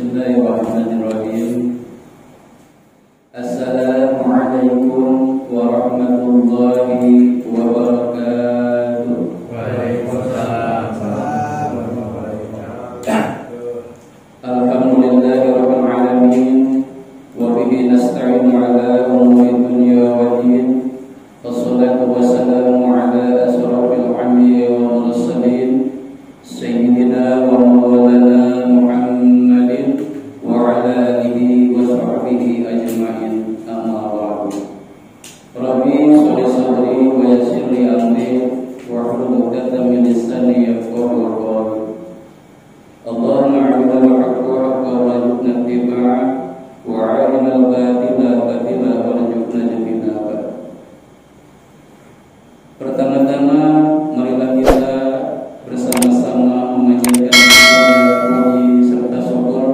Bismillahirrahmanirrahim. Assalamualaikum warahmatullahi wabarakatuh. Waalaikumsalam. Alhamdulillahirabbil alamin wa bihi nasta'inu ala umuri dunya waddin. Wassalatu wassalamu ala asrofil anbiya'i wal mursalin sayyidina wa maulana Muhammadin wa ala alihi wa sahbihi ajma'in. Amma ba'du. Rabbi sholli sadri wa yassir li amri wahlul 'uqdatam min lisani yafqahu qawli. Allahumma arina al-haqqa haqqan warzuqna ittiba'ah wa arina al-batila batilan warzuqna ijtinabah. Pertama-tama marilah kita bersama-sama memanjatkan puji serta syukur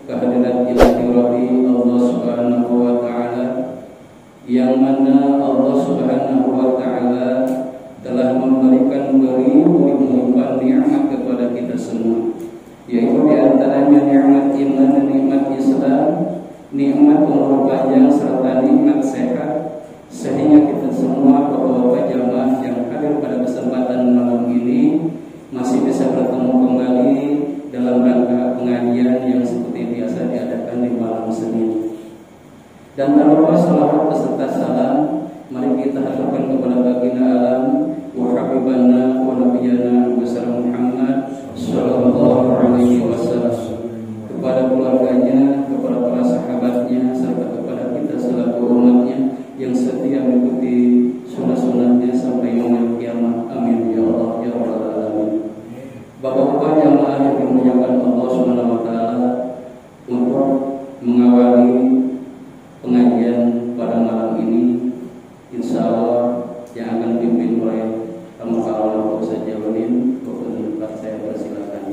kehadirat Ilahi Rabbi Allah Subhanahu wa Ta'ala, yang mana Allah Subhanahu wa Ta'ala telah memberikan berlimpah nikmat kepada kita semua, yaitu di antaranya nikmat iman dan nikmat Islam, nikmat umur panjang serta nikmat sehat, sehingga kita semua bapak-bapak jamaah yang hadir pada kesempatan malam ini masih bisa bertemu kembali dalam rangka pengajian yang seperti biasa diadakan di malam Senin. Dan tak lupa salawat beserta salam mari kita haturkan kepada baginda alam wa habibana wa nabiyana besar Muhammad sallallahu alaihi wasallam, kepada keluarganya, kepada para sahabatnya, serta kepada kita selaku umatnya yang setia mengikuti sunnah-sunnahnya sampai yaumul kiamat. Amin ya Allah ya rabbal alamin. Bapak-bapak jamaah yang dimuliakan Allah Subhanahu wa Ta'ala, untuk mengawali pengajian pada malam ini, insya Allah yang akan dipimpin oleh tamu kawan Pak Ustaz Jawanin. Bapak saya persilakan.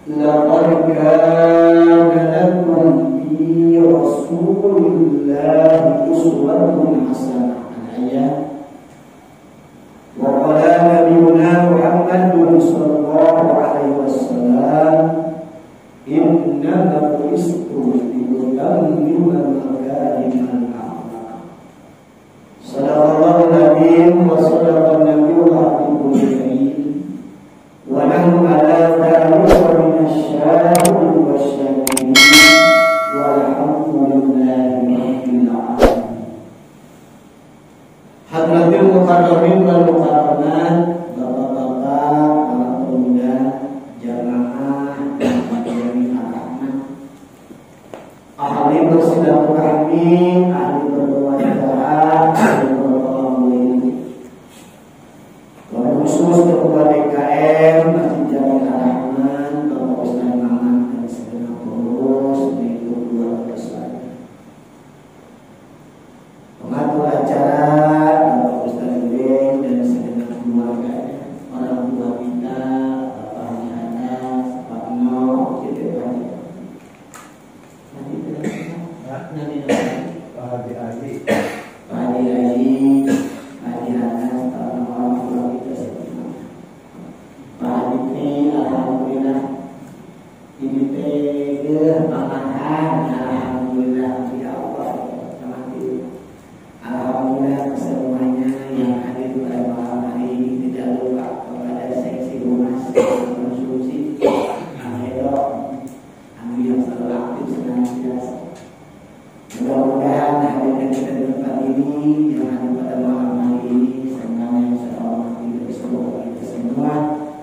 laqad kana lakum fi rasulillahi uswatun hasanah. Ayat. Wa qala nabiyuna Muhammadun sallallahu alaihi wasallam, innama bu'istu liutammima makarimal akhlaq. Sadaqallahu nabiyyun wa sadaqan nabiyyul habibul karim. Wa nahnu ala dhalika minasyahidin wasyakirin. Walhamdulillahi rabbil alamin. Hadratil mukarramin wal mukarramat, bapak-bapak, para pemuda, jamaah Majlis Ar-Rahman, ahli bersilaturahmi, ahli berdoa, ahli bertawabul, khusus ketua DKM Masjid Jami Ar-Rahman, Bapak Ustaz Maman dan segenap pengurus mengikut dua besar, pengatur acara Bapak Ustaz Ibrahim dan segenap keluarganya, orang tua kita, Bapak Haji Anas, Pak No, gitu aja. Pak Haji Anas, Pak No, orang tua kita semua. Pak Haji, alhamdulillah, ini teh pangahan, alhamdulillah, ya Allah, alhamdulillah semuanya yang hadir pada malam hari ini, tidak lupa kepada seksi humas konsumsi Ahedo, anu yang selalu aktif senantiasa. Mudah-mudahan hadirnya kita di tempat ini, yang hadir pada malam hari ini, semuanya yang selalu aktif semoga kita semua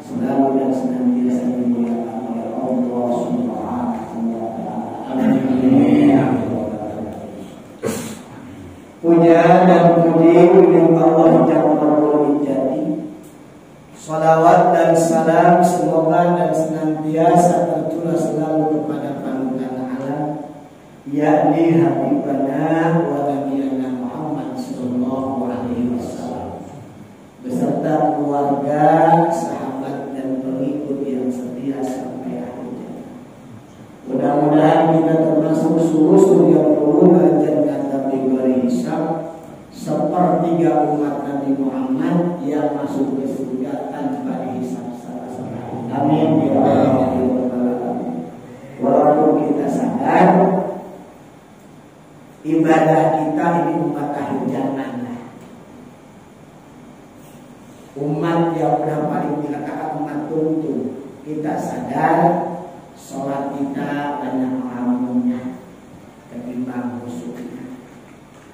selalu dan senantiasa dimuliakan oleh Allah Subhanahu wa Ta'ala. Amin. Puja dan puji milik Allah Jalla Jati. Salawat dan salam semoga dan senantiasa tercurah selalu kepada panutan alam, yakni Habibana wa Nabiyana Muhammad sallallahu alaihi wasallam, beserta keluarga, sahabat dan pengikut yang setia sampai akhir zaman. Mudah-mudahan kita termasuk seluruh yang perlu menjadikan kategori hisab sepertiga umat Nabi Muhammad yang masuk ke surga tanpa dihisab sama sekali. Amin ya rabbal alamin. Walaupun kita sadar ibadah kita ini umat akhir zaman, umat yang udah paling dikatakan umat tuntun. Kita sadar sholat kita banyak mengamunnya ketimbang khusyuknya,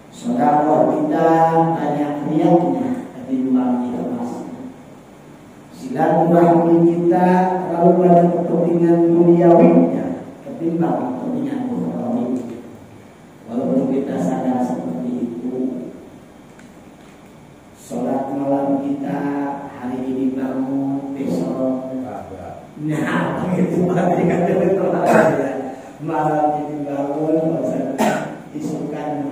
sedekah kita banyak niatnya ketimbang ikhlasnya, silaturahmi kita terlalu banyak kepentingan duniawinya ketimbang kepentingan ukhrawi. Walaupun kita sadar seperti itu, sholat malam kita hari ini bangun, besok nah begitu berarti kata betul ya. Malam ini bangun, isukan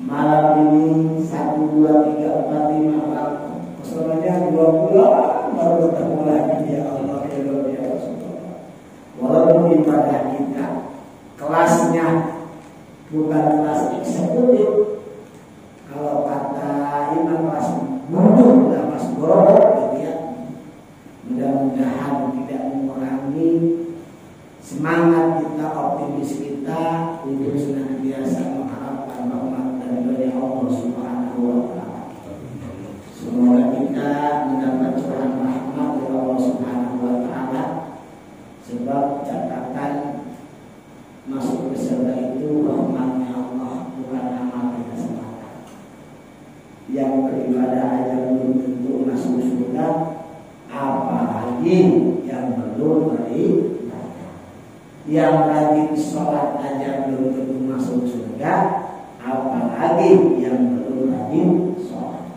malam ini 1, 2, 3, 4, 5 kesorannya 2 bulan baru ketemu lagi ya Allah ya Rasulullah. Walaupun ibadah kita kelasnya bukan kelas eksekutif, kalau kata Imam kelas bodoh, kelas bodoh gitu ya. Mudah-mudahan tidak mengurangi semangat kita, optimis kita untuk senantiasa mengharapkan rahmat dan dari Allah Subhanahu wa Ta'ala. Semoga kita mendapat curahan rahmat dari Allah Subhanahu wa Ta'ala, sebab catatan masuk ke surga itu rahmatnya Allah, bukan amal kita semata. Yang beribadah aja belum tentu masuk surga, apalagi yang belum beribadah. Yang rajin sholat aja belum tentu masuk surga, apalagi yang belum rajin sholat.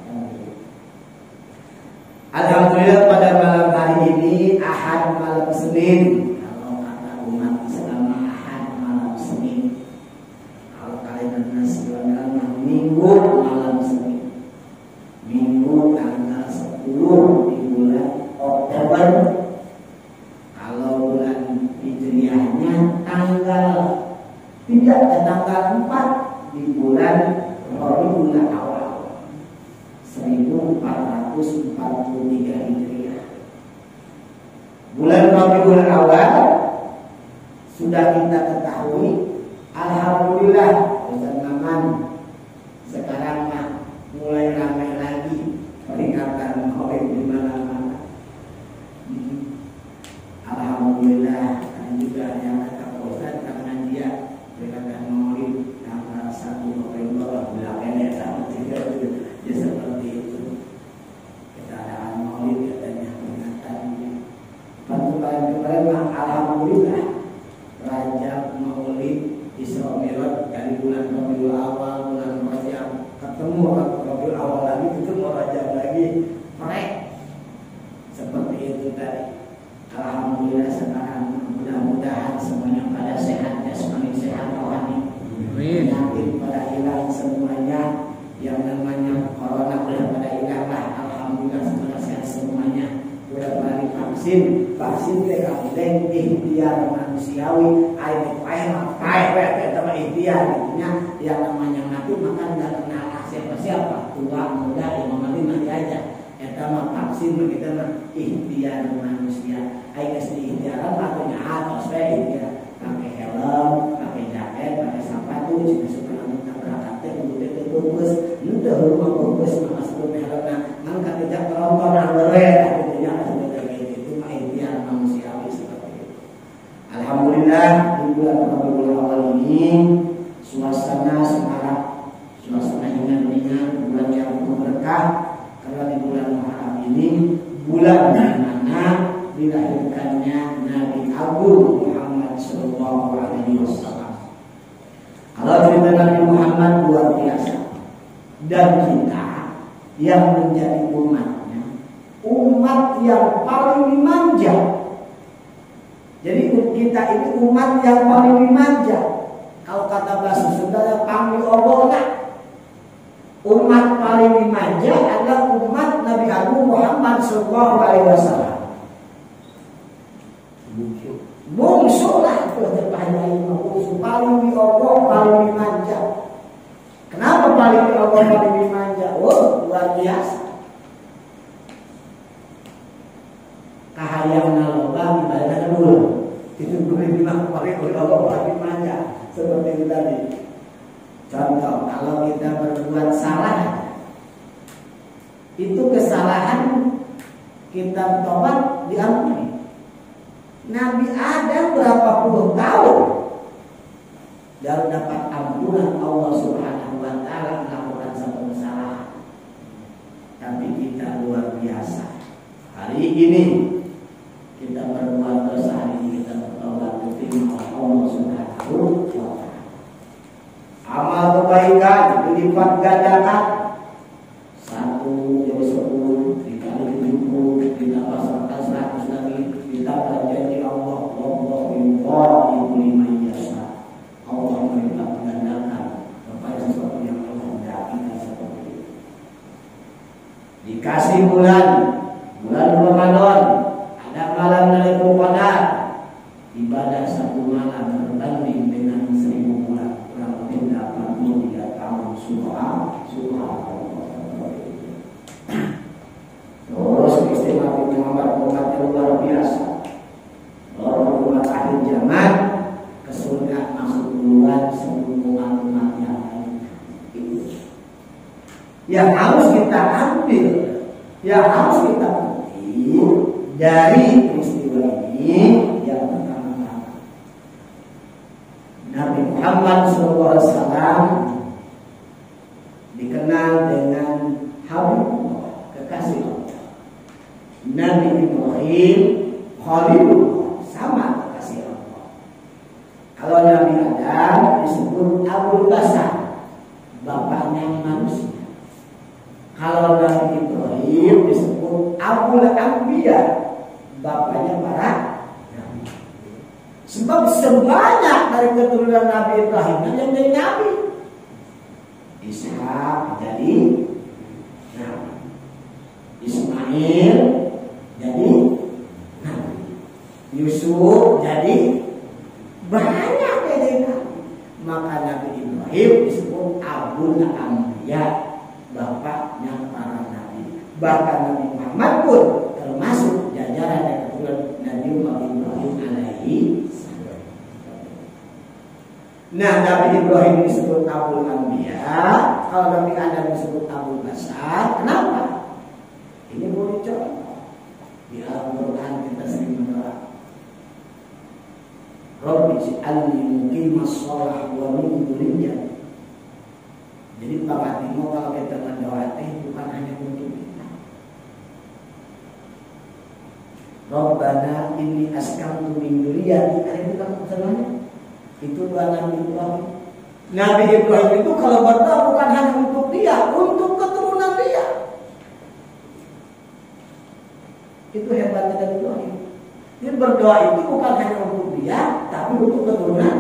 Alhamdulillah pada malam hari ini Ahad malam Senin. Kalau kata umat Islam Ahad malam Senin, kalau kalian nasional Minggu malam Senin, Minggu tanggal 10 di bulan Oktober tanggal 4 di bulan Rabiul Awal 1443 Hijriah. Bulan Rabiul Awal sudah kita ketahui, alhamdulillah Ustaz Maman sekarang mulai ramai lagi peringatan Maulid di mana-mana. Alhamdulillah, dan juga yang kata Ustaz karena dia peringatan Maulid tanggal 1 November belakangnya sama juga dia seperti itu. Keadaan Maulid katanya peringatannya. Kemarin alhamdulillah Rajab Maulid Isra Mi'raj dari bulan Rabiul Awal, bulan Rajab ketemu Rabiul Awal lagi, ketemu Rajab lagi, seperti itu tadi. Alhamdulillah sekarang mudah-mudahan semuanya pada sehat jasmani, sehat rohani, penyakit pada hilang semuanya, yang namanya corona udah pada hilang lah. Alhamdulillah semuanya sehat semuanya. Udah balik vaksin teh kamu ikhtiar manusiawi, ikhtiar intinya yang namanya mati maka nggak kenal siapa-siapa, tua muda yang mati aja. Eta mah vaksin kita mah ikhtiar manusia. Geus diikhtiaran artinya atos we ikhtiar. Pakai helm, pakai jaket, pakai sepatu, jika suka kita berangkat teh kudu teh pupus. Henteu rumah pupus mah sebelum helmna. Ngan katejak terontonan beure katanya itu mah ikhtiar manusiawi seperti itu. Alhamdulillah di bulan Rabiul Awal ini suasana semarak, suasana ringan-ringan, bulan yang penuh berkah. Karena di bulan Muharram ini bulan di mana dilahirkannya Nabi Agung Muhammad Sallallahu Alaihi Wasallam. Kalau cerita Nabi Muhammad luar biasa, dan kita yang menjadi umatnya, umat yang paling manja. Jadi kita ini umat yang paling manja. Kalau kata bahasa Sunda panggil obona. Umat paling manja adalah umat Nabi Agung Muhammad Sallallahu Alaihi Wasallam. Bungsu lah itu terpanjang bungsu, paling diobong, paling dimanja. Kenapa paling diobong, paling dimanja? Oh, luar biasa. Kahayang naloba ibadah dulu. Itu boleh bilang paling diobong, paling dimanja. Seperti itu tadi. Contoh, kalau kita berbuat salah, itu kesalahan kita tobat diampuni. Nabi Adam berapa puluh tahun baru dapat ampunan Allah Subhanahu wa Ta'ala melakukan satu kesalahan. Tapi kita luar biasa. Hari ini kita berbuat dosa, hari ini kita bertobat diterima oleh Allah Subhanahu wa Ta'ala. Amal kebaikan dilipat gandakan, 1 jadi 10 dikali 70 ditambah 100 lagi ditambah janji Allah liman yasha. Allah melipat gandakan kepada sesuatu yang Allah hendaki seperti itu. Dikasih bulan Ramadan, ada malam Lailatul Qadar, ibadah 1 malam berbanding dengan 1000 bulan. Terus istimewa Muhammad umat luar biasa. Umat akhir zaman ke surga masuk duluan sebelum umat yang lain. Yang harus kita ambil, yang harus kita petik dari peristiwa ini yang pertama, Nabi Muhammad SAW dikenal dengan Habibullah, kekasih Allah. Nabi Ibrahim Khalilullah, sama kekasih Allah. Kalau Nabi Adam disebut Abul Basar, bapaknya manusia. Kalau Nabi Ibrahim disebut Abul Anbiya, bapaknya para nabi. Sebab sebanyak dari keturunan Nabi Ibrahim yang jadi nabi. Ishak jadi nabi, Ismail jadi nabi, Yusuf jadi banyak jadi nabi. Maka Nabi Ibrahim disebut Abul Anbiya, bapaknya para nabi. Bahkan Nabi Muhammad pun termasuk jajaran dan keturunan Nabi Ibrahim alaihi salam. Nah, Nabi Ibrahim disebut Abul Anbiya, kalau Nabi Adam disebut Abul Bashar. Kenapa? Ini boleh contoh. Di Al-Quran kita sering mendoa, Rabbi ij'alni muqimas shalah wa min dzurriyyati. Jadi pangatimo kalau kita berdoa bukan hanya untuk kita. Rabbana inni askantu min dzurriyyati, ada bukan ucapannya. Itu doa Nabi Ibrahim. Nabi Ibrahim itu kalau berdoa bukan hanya untuk dia, untuk keturunan dia. Itu hebatnya Nabi Ibrahim. Dia berdoa itu bukan hanya untuk dia, tapi untuk keturunan.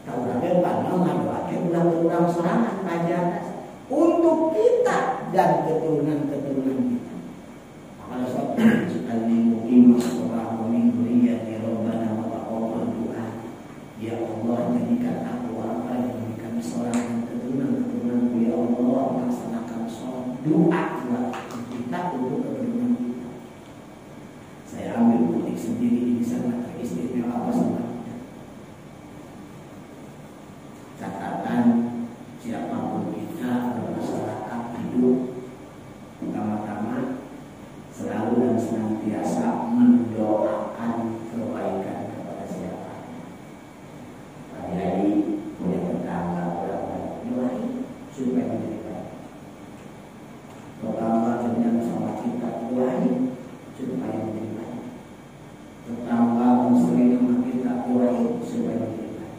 Tahu lagi karena ngadoakan ulang-ulang serangan pajak untuk kita dan keturunan-keturunan kita. Maka sahabat sekali mungkin masalah meminduri ya Rabbana wa taqabbal doa. Ya Allah, jadikan aku orang yang memberikan seorang keturunan ya Allah, laksanakan sholat doa buat kita untuk keturunan kita. Saya ambil butik sendiri ini sangat teristimewa apa sebabnya? Catatan siapapun kita bermasyarakat hidup, pertama-tama selalu dan senantiasa mendoakan kebaikan kepada siapa. Hari-hari punya tetangga orang doain supaya menjadi baik. Tetangga dengan sama kita doain supaya menjadi baik. Tetangga muslim sama kita doain supaya menjadi baik.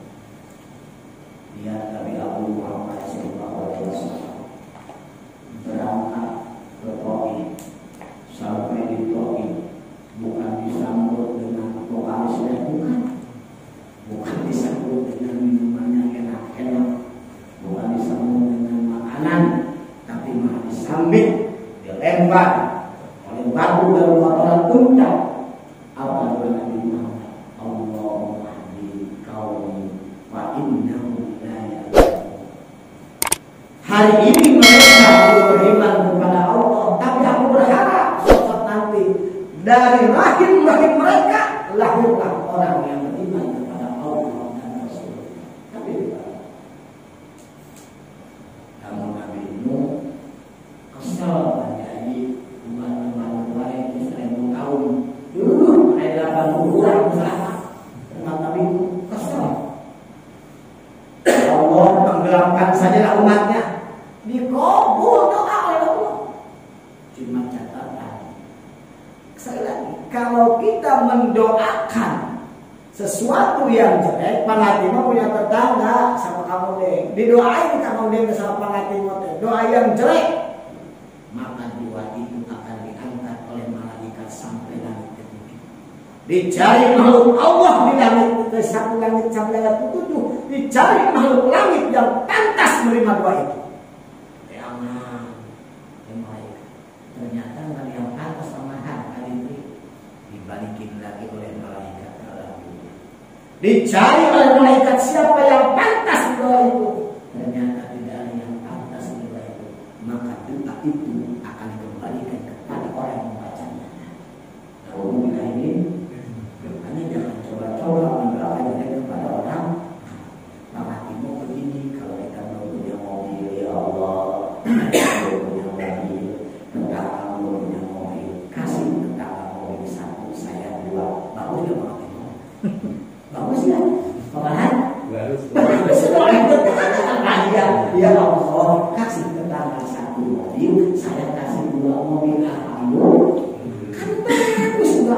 Lihat Nabi Abu Muhammad SAW berangkat ke Taif. Sampai di Taif bukan disambut dengan vokalis, bukan disambut dengan minuman yang enak-enak, bukan disambut dengan makanan, tapi malah disambut dilempar oleh batu dan kotoran unta. Apa doa Nabi Muhammad? Allahumma hdi qaumi wa innahum la ya'lamun. Hari ini mereka beriman kepada Allah, tapi aku berharap suatu nanti dari rahim-rahim mereka lahirlah orang yang beriman kepada Allah dan Rasul. Tapi kamu Nabi Nuh kesal jadi umat-umat lain di 1000 tahun. Ada 80 orang bersama umat Nabi Nuh kesal. Allah tenggelamkan saja umatnya. Dikabul doa oleh Allah. Cuma catatan, sekali lagi, kalau kita mendoakan sesuatu yang jelek, pangatima punya tetangga sama kamu deh, didoain kamu deh sama pangatima deh, doa yang jelek, maka doa itu akan diangkat oleh malaikat sampai langit ketujuh. Dicari makhluk Allah di langit ke satu langit sampai langit ketujuh, dicari makhluk langit yang pantas menerima doa itu. Ternyata nggak yang pantas sama kali ini dibalikin lagi oleh malaikat lagi. Dicari oleh malaikat siapa yang pantas doa itu. Ternyata tidak ada yang pantas doa itu. Maka doa itu akan dikembalikan kepada orang yang membacanya. Nah, ini makanya jangan coba-coba mendoakan diri kepada orang. Maka timu begini, kalau kita mau punya mobil, ya Allah, punya mobil. Tentang punya mobil, kasih tentang mobil satu, saya dua. Bagus ya Pak? Bagus ya? Malahan? Bagus. Ya Allah, kasih tentang satu mobil, saya kasih dua mobil. Alhamdulillah. Kan bagus juga.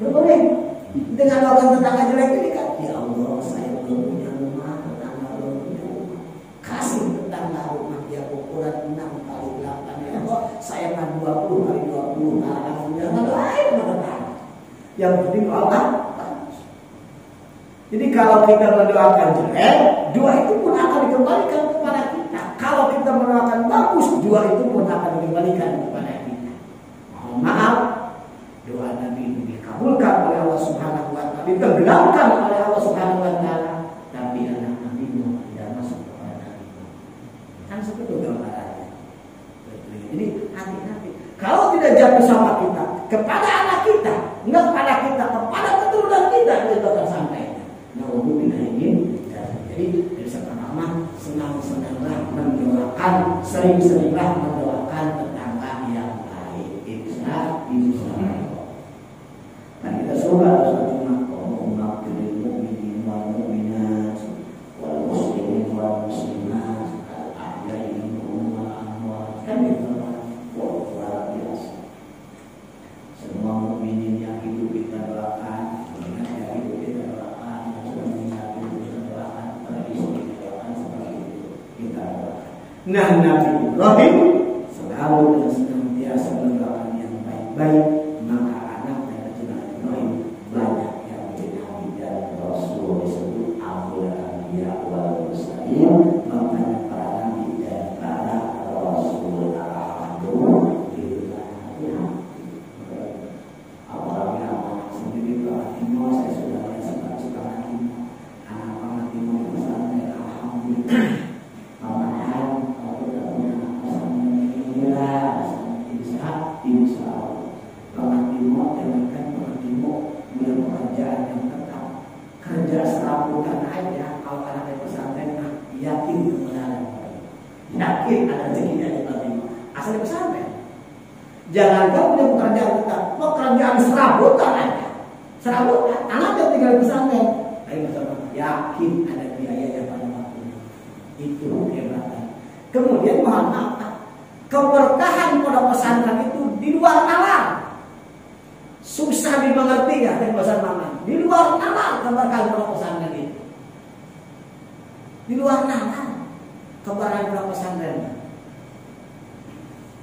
Boleh. Dengan orang tetangga jelek ini kan? Ya Allah, saya belum punya rumah, tetangga belum punya rumah. Kasih tetangga rumah dia ukuran 6 kali 8 ya Allah, saya kan 20 kali 20. Alhamdulillah, lain tetangga. Yang penting Allah. Jadi kalau kita mendoakan jelek, doa itu pun akan dikembalikan kepada kita. Kalau kita mendoakan bagus, doa itu pun akan dikembalikan kepada kita. Mohon maaf, doa Nabi ini dikabulkan oleh Allah Subhanahu wa Ta'ala. ditenggelamkan oleh Allah Subhanahu wa taala, tapi anak Nabi Nuh tidak masuk kepada Nabi Nuh. Kan seperti gambarannya. Jadi hati-hati. Kalau tidak jatuh sama kita, kepada anak kita, enggak kepada kita, kepada keturunan kita itu akan sampai. Nah, tidak ingin. Jadi dari sekarang senang-senanglah mendoakan, sering-seringlah mendoakan tetangga yang baik. Insya Allah. Dan kita suka satu umat mukminin wal mukminat wal muslimin wal muslimat al-ahya'i minhum wal amwat. Kan itu luar biasa. Semua mukminin yang hidup kita doakan, yang hidup kita doakan, yang sudah meninggal kita doakan, para istri kita doakan, seperti itu kita doakan. Nah, Nabi Ibrahim selalu dan senantiasa mendoakan yang baik-baik, maka anaknya Nabi Ibrahim banyak yang menjadi nabi dan rasul, disebut Abul Anbiya wal Mursalin, makanya para nabi dan para rasul. Jangan kau punya pekerjaan tetap, pekerjaan serabutan aja. Serabutan, anak yang tinggal di pesantren. Tapi bersama yakin ada biayanya pada waktunya. Itu kehebatan. Kemudian mohon maaf, keberkahan pada pesantren itu di luar nalar. Susah dimengerti ya, bahasa Maman. Di luar nalar keberkahan pada pesantren itu. Di luar nalar keberkahan pada pesantren.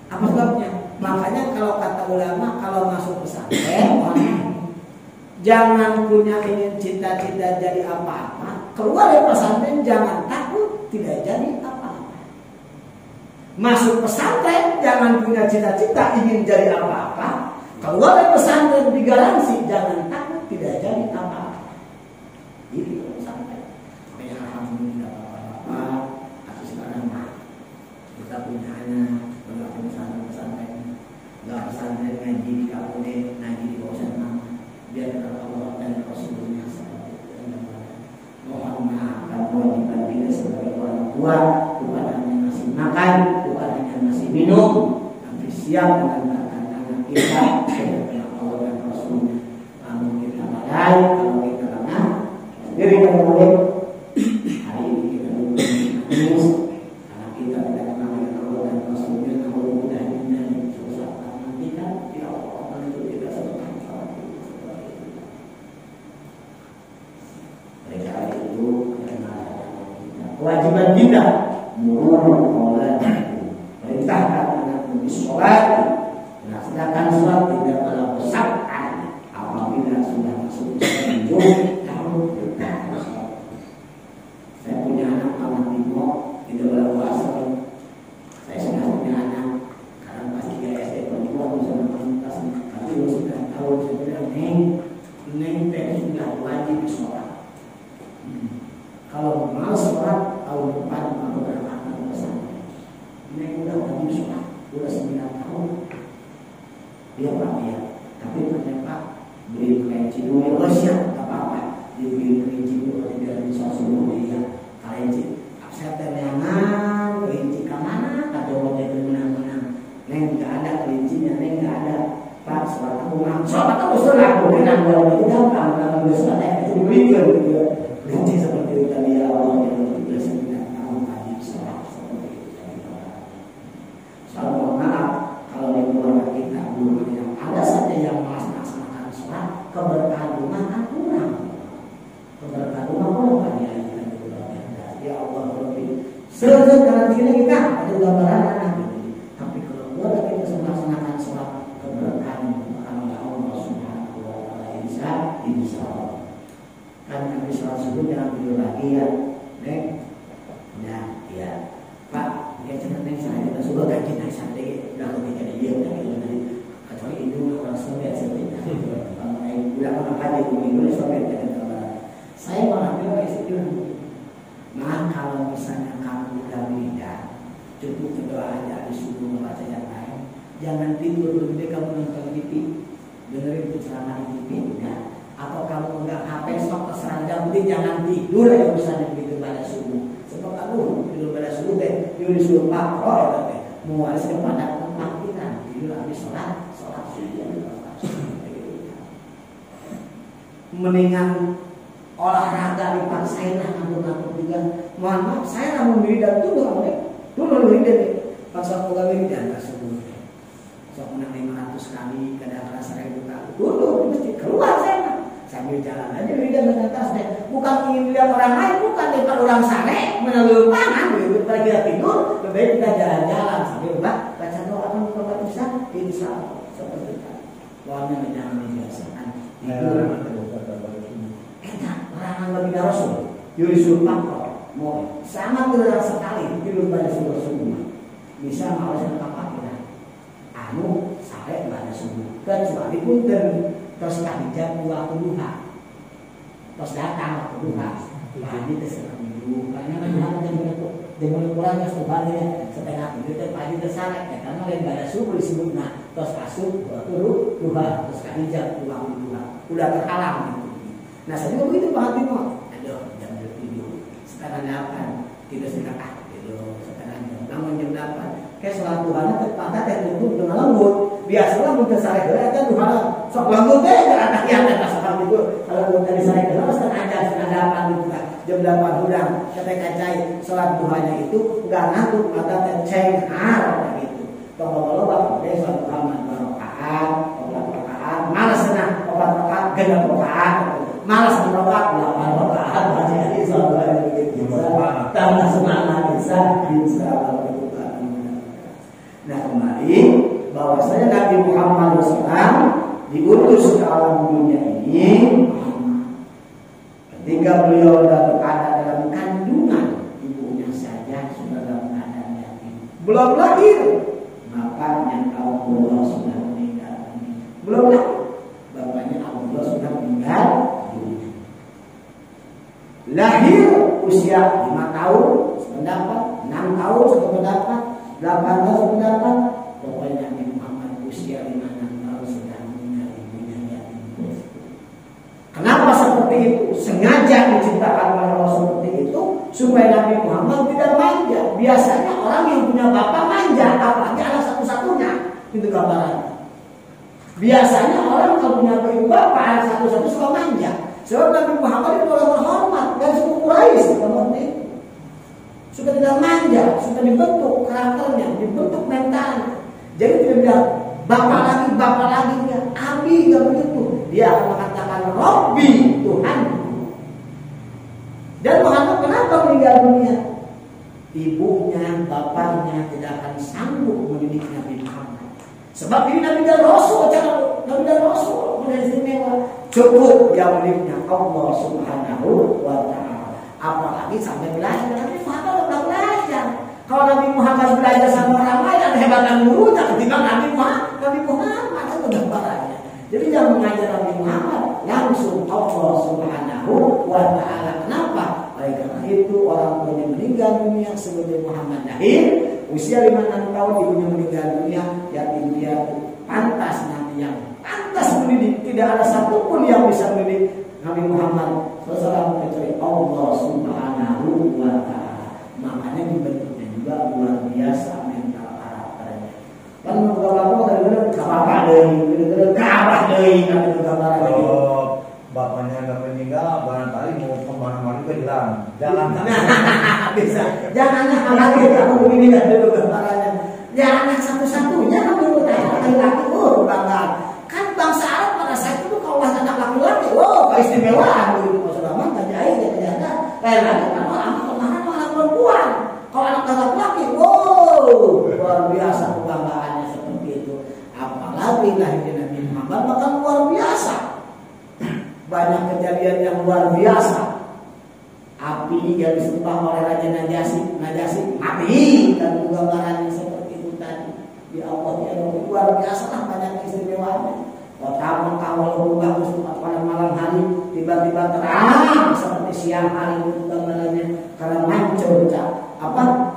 Apa sebabnya? Makanya kalau kata ulama, kalau masuk pesantren, jangan punya ingin cita-cita jadi apa-apa. Keluar dari pesantren jangan takut tidak jadi apa-apa. Masuk pesantren jangan punya cita-cita ingin jadi apa-apa. Keluar dari pesantren digaransi jangan takut tidak jadi apa-apa. Itu pesantren. Makanya alhamdulillah apa-apa. Aku sekarang kita punya anak, kita punya pesantren. Nggak pesantren ngaji di kampung, ngaji di bawah sana, biar Allah dan Rasulnya mohon maaf dan kewajiban kita sebagai orang tua bukan hanya ngasih makan, bukan hanya ngasih minum, tapi siap mengantarkan anak kita kepada Allah dan Rasulnya. Kalau kita lalai, kalau kita lengah, sendiri kita boleh. Hari ini kita menangis, anak kita tidak kenal dengan Allah dan Rasulnya, Allah mudah ini susah. Kewajiban kita murul perintahkan anakmu di sholat, melaksanakan sholat tidak malah bersabkan. Apabila sudah masuk tujuh tahun kita sholat. Saya punya anak anak timur tidak boleh puasa. Saya sudah punya anak sekarang pasti dia SD kedua bersama komunitas, tapi sudah tahu sudah neng sudah wajib sholat. Kalau mau sholat tahun depan mau berangkat ke pesantren. Ini udah wajib sholat, udah 9 tahun. Dia Pak ya, tapi ternyata beli kelinci dulu, oh siap, tak apa-apa. Dibeli kelinci dulu, dia bisa suruh dia kelinci. Saya tenangan kelinci kemana? Kata orang itu menang-menang. Neng nggak ada kelincinya, neng nggak ada. Pak, sholat aku mau sholat aku sholat, bukan nambah itu gampang, kalau sholat itu dibelikan gitu. Kelinci seperti itu tadi ya Allah yang sudah 9 tahun tadi sholat seperti itu tadi. Soal mohon maaf kalau di keluarga kita belum yang ada saja yang melaksanakan sholat, keberkahan rumah kan kurang. Keberkahan rumah kurang ya kita di keluarga. Ya Allah lebih sekarang kita ada gambaran anak gitu. Tapi kalau keluarga kita melaksanakan sholat, keberkahan Allah Subhanahu wa taala insya Allah. Kan kami sholat subuh jangan tidur lagi ya, Neng. Nah, ya, Pak, ya jangan Neng saya kita subuh gaji naik sampai udah lebih dari dia udah gitu tadi. Kecuali itu orang sudah seperti itu. Kalau Neng udah haji ini sampai jadi gambaran. Saya mengambil isi dulu. Nah kalau misalnya kamu udah beda, cukup berdoa aja di subuh membaca yang lain. Jangan tidur lebih kamu nonton TV, dengerin ceramah di TV enggak. Atau kamu enggak HP sok terserah aja, penting jangan tidur ya misalnya begitu pada subuh. Sebab aku tidur pada subuh deh, tidur disuruh makro ya teh. Mualis kepada kematian, tidur habis sholat subuh. Mendingan olahraga dipaksain lah ngampun juga. Mohon maaf, saya namun wiridan dulu wiridan deh. Pas aku gak wiridan kasih dulu. Sok menang 500 kali, kadang-kadang 1000 kali. Dulu mesti keluar saya sambil jalan aja wiridan ke atas deh. Bukan ingin lihat orang lain, bukan depan orang sare menelur pangan. Kita kira tidur, lebih baik kita jalan-jalan sambil baca doa kan bisa insya Allah seperti itu. Doanya jangan dibiasakan. Orang bagi Rasul, Yuri Sulpangkor, mau sangat benar sekali tidur pada subuh subuh, bisa malasnya apa kita, anu sampai pada subuh, kecuali punten terus kahijab waktu duha, terus datang waktu duha, pagi terserah minggu, karena dengan kurangnya sebenarnya setengah minggu pagi tersalah, karena lain pada subuh disebut nah, terus asup waktu duha, terus kahijab waktu duha, udah terhalang. Nah saya juga begitu Pak Hatimo. Aduh jam tidur. Sekarang 8 tidur setengah tidur setengah jam. Namun jam 8 kayak sholat duhana terpatah tertutup dengan lembut. Biasalah muncul sare gerak kan duhana. Sok lembut deh ada yang ada seperti itu. Kalau muncul dari sare gerak setengah jam setengah 8 gitu kan. Jam 8 udah ketika cai sholat duhanya itu enggak ngantuk mata terceng gitu. Kalau deh sholat duha berrakaat, malas senang 4 rakaat genap rakaat. Malas merokat 8 rakaat baca Isa begitu. Tambah semangat insya Allah. Nah kembali bahwasanya Nabi Muhammad SAW diutus ke alam dunia ini ketika beliau dalam keadaan dalam kandungan ibunya saja sudah dalam keadaan yatim. Belum lahir bapaknya Allah sudah meninggal. Belum lahir bapaknya Allah sudah meninggal. Lahir usia 5 tahun sependapat, 6 tahun sependapat, 8 tahun sependapat. Pokoknya Nabi Muhammad usia 5-6 tahun sudah meninggal ibunya yatim. Kenapa seperti itu? Sengaja diciptakan oleh Allah seperti itu supaya Nabi Muhammad tidak manja. Biasanya orang yang punya bapak manja, apalagi anak satu-satunya. Itu gambarannya. Biasanya orang kalau punya ibu bapak anak satu-satu suka manja. Sebab Nabi Muhammad itu orang terhormat dan suku Quraisy seperti itu. Suka tidak manja, suka dibentuk karakternya, dibentuk mentalnya. Jadi tidak bilang bapak lagi dia, abi nggak begitu. Dia akan mengatakan Robbi Tuhan. Dan Muhammad kenapa meninggal dunia? Ibunya, bapaknya tidak akan sanggup mendidik Nabi Muhammad. Sebab ini Nabi dan Rasul, Nabi dan Rasul sudah istimewa. Cukup yang miliknya Allah Subhanahu wa Ta'ala. Apalagi sampai belajar. Nabi Muhammad sudah belajar. Kalau Nabi Muhammad belajar sama orang lain, ada hebatan gurunya ketika Nabi Muhammad itu gambarannya. Jadi yang mengajar Nabi Muhammad langsung Allah Subhanahu wa Ta'ala. Kenapa? Oleh karena itu orang tuanya meninggal dunia sebelum Muhammad lahir, usia 5-6 tahun ibunya meninggal dunia, yatim piatu. Pantas nanti yang pantas mendidik, tidak ada satupun yang bisa mendidik Nabi Muhammad SAW kecuali Allah Subhanahu wa Ta'ala. Makanya dibentuknya juga luar biasa mental karakternya. Kan bapak kadang-kadang Ka'bah deui kan itu gambar lagi. Bapaknya nggak meninggal, barangkali mau kemana-mana juga hilang. Jangan. Bisa. Jangan lagi kamu begini kan dulu gambarannya. Ya anak satu-satunya kan dulu laki-laki banggaan. Kan bangsa Arab pada saat itu kalau anak laki-laki, keistimewaan gitu. Maksudnya mah tajai ya ternyata. Lagi kan anak perempuan. Kalau anak laki-laki, luar biasa kebanggaannya seperti itu. Apalagi lahirnya Nabi Muhammad maka luar biasa. Banyak kejadian yang luar biasa. Api yang disembah oleh Raja Najasyi mati dan gambarannya seperti itu tadi. Ya Allah ya luar biasa lah banyak keistimewaannya. Kota Mekah walaupun bagus pada malam tiba-tiba terang seperti siang hari itu gambarannya karena muncul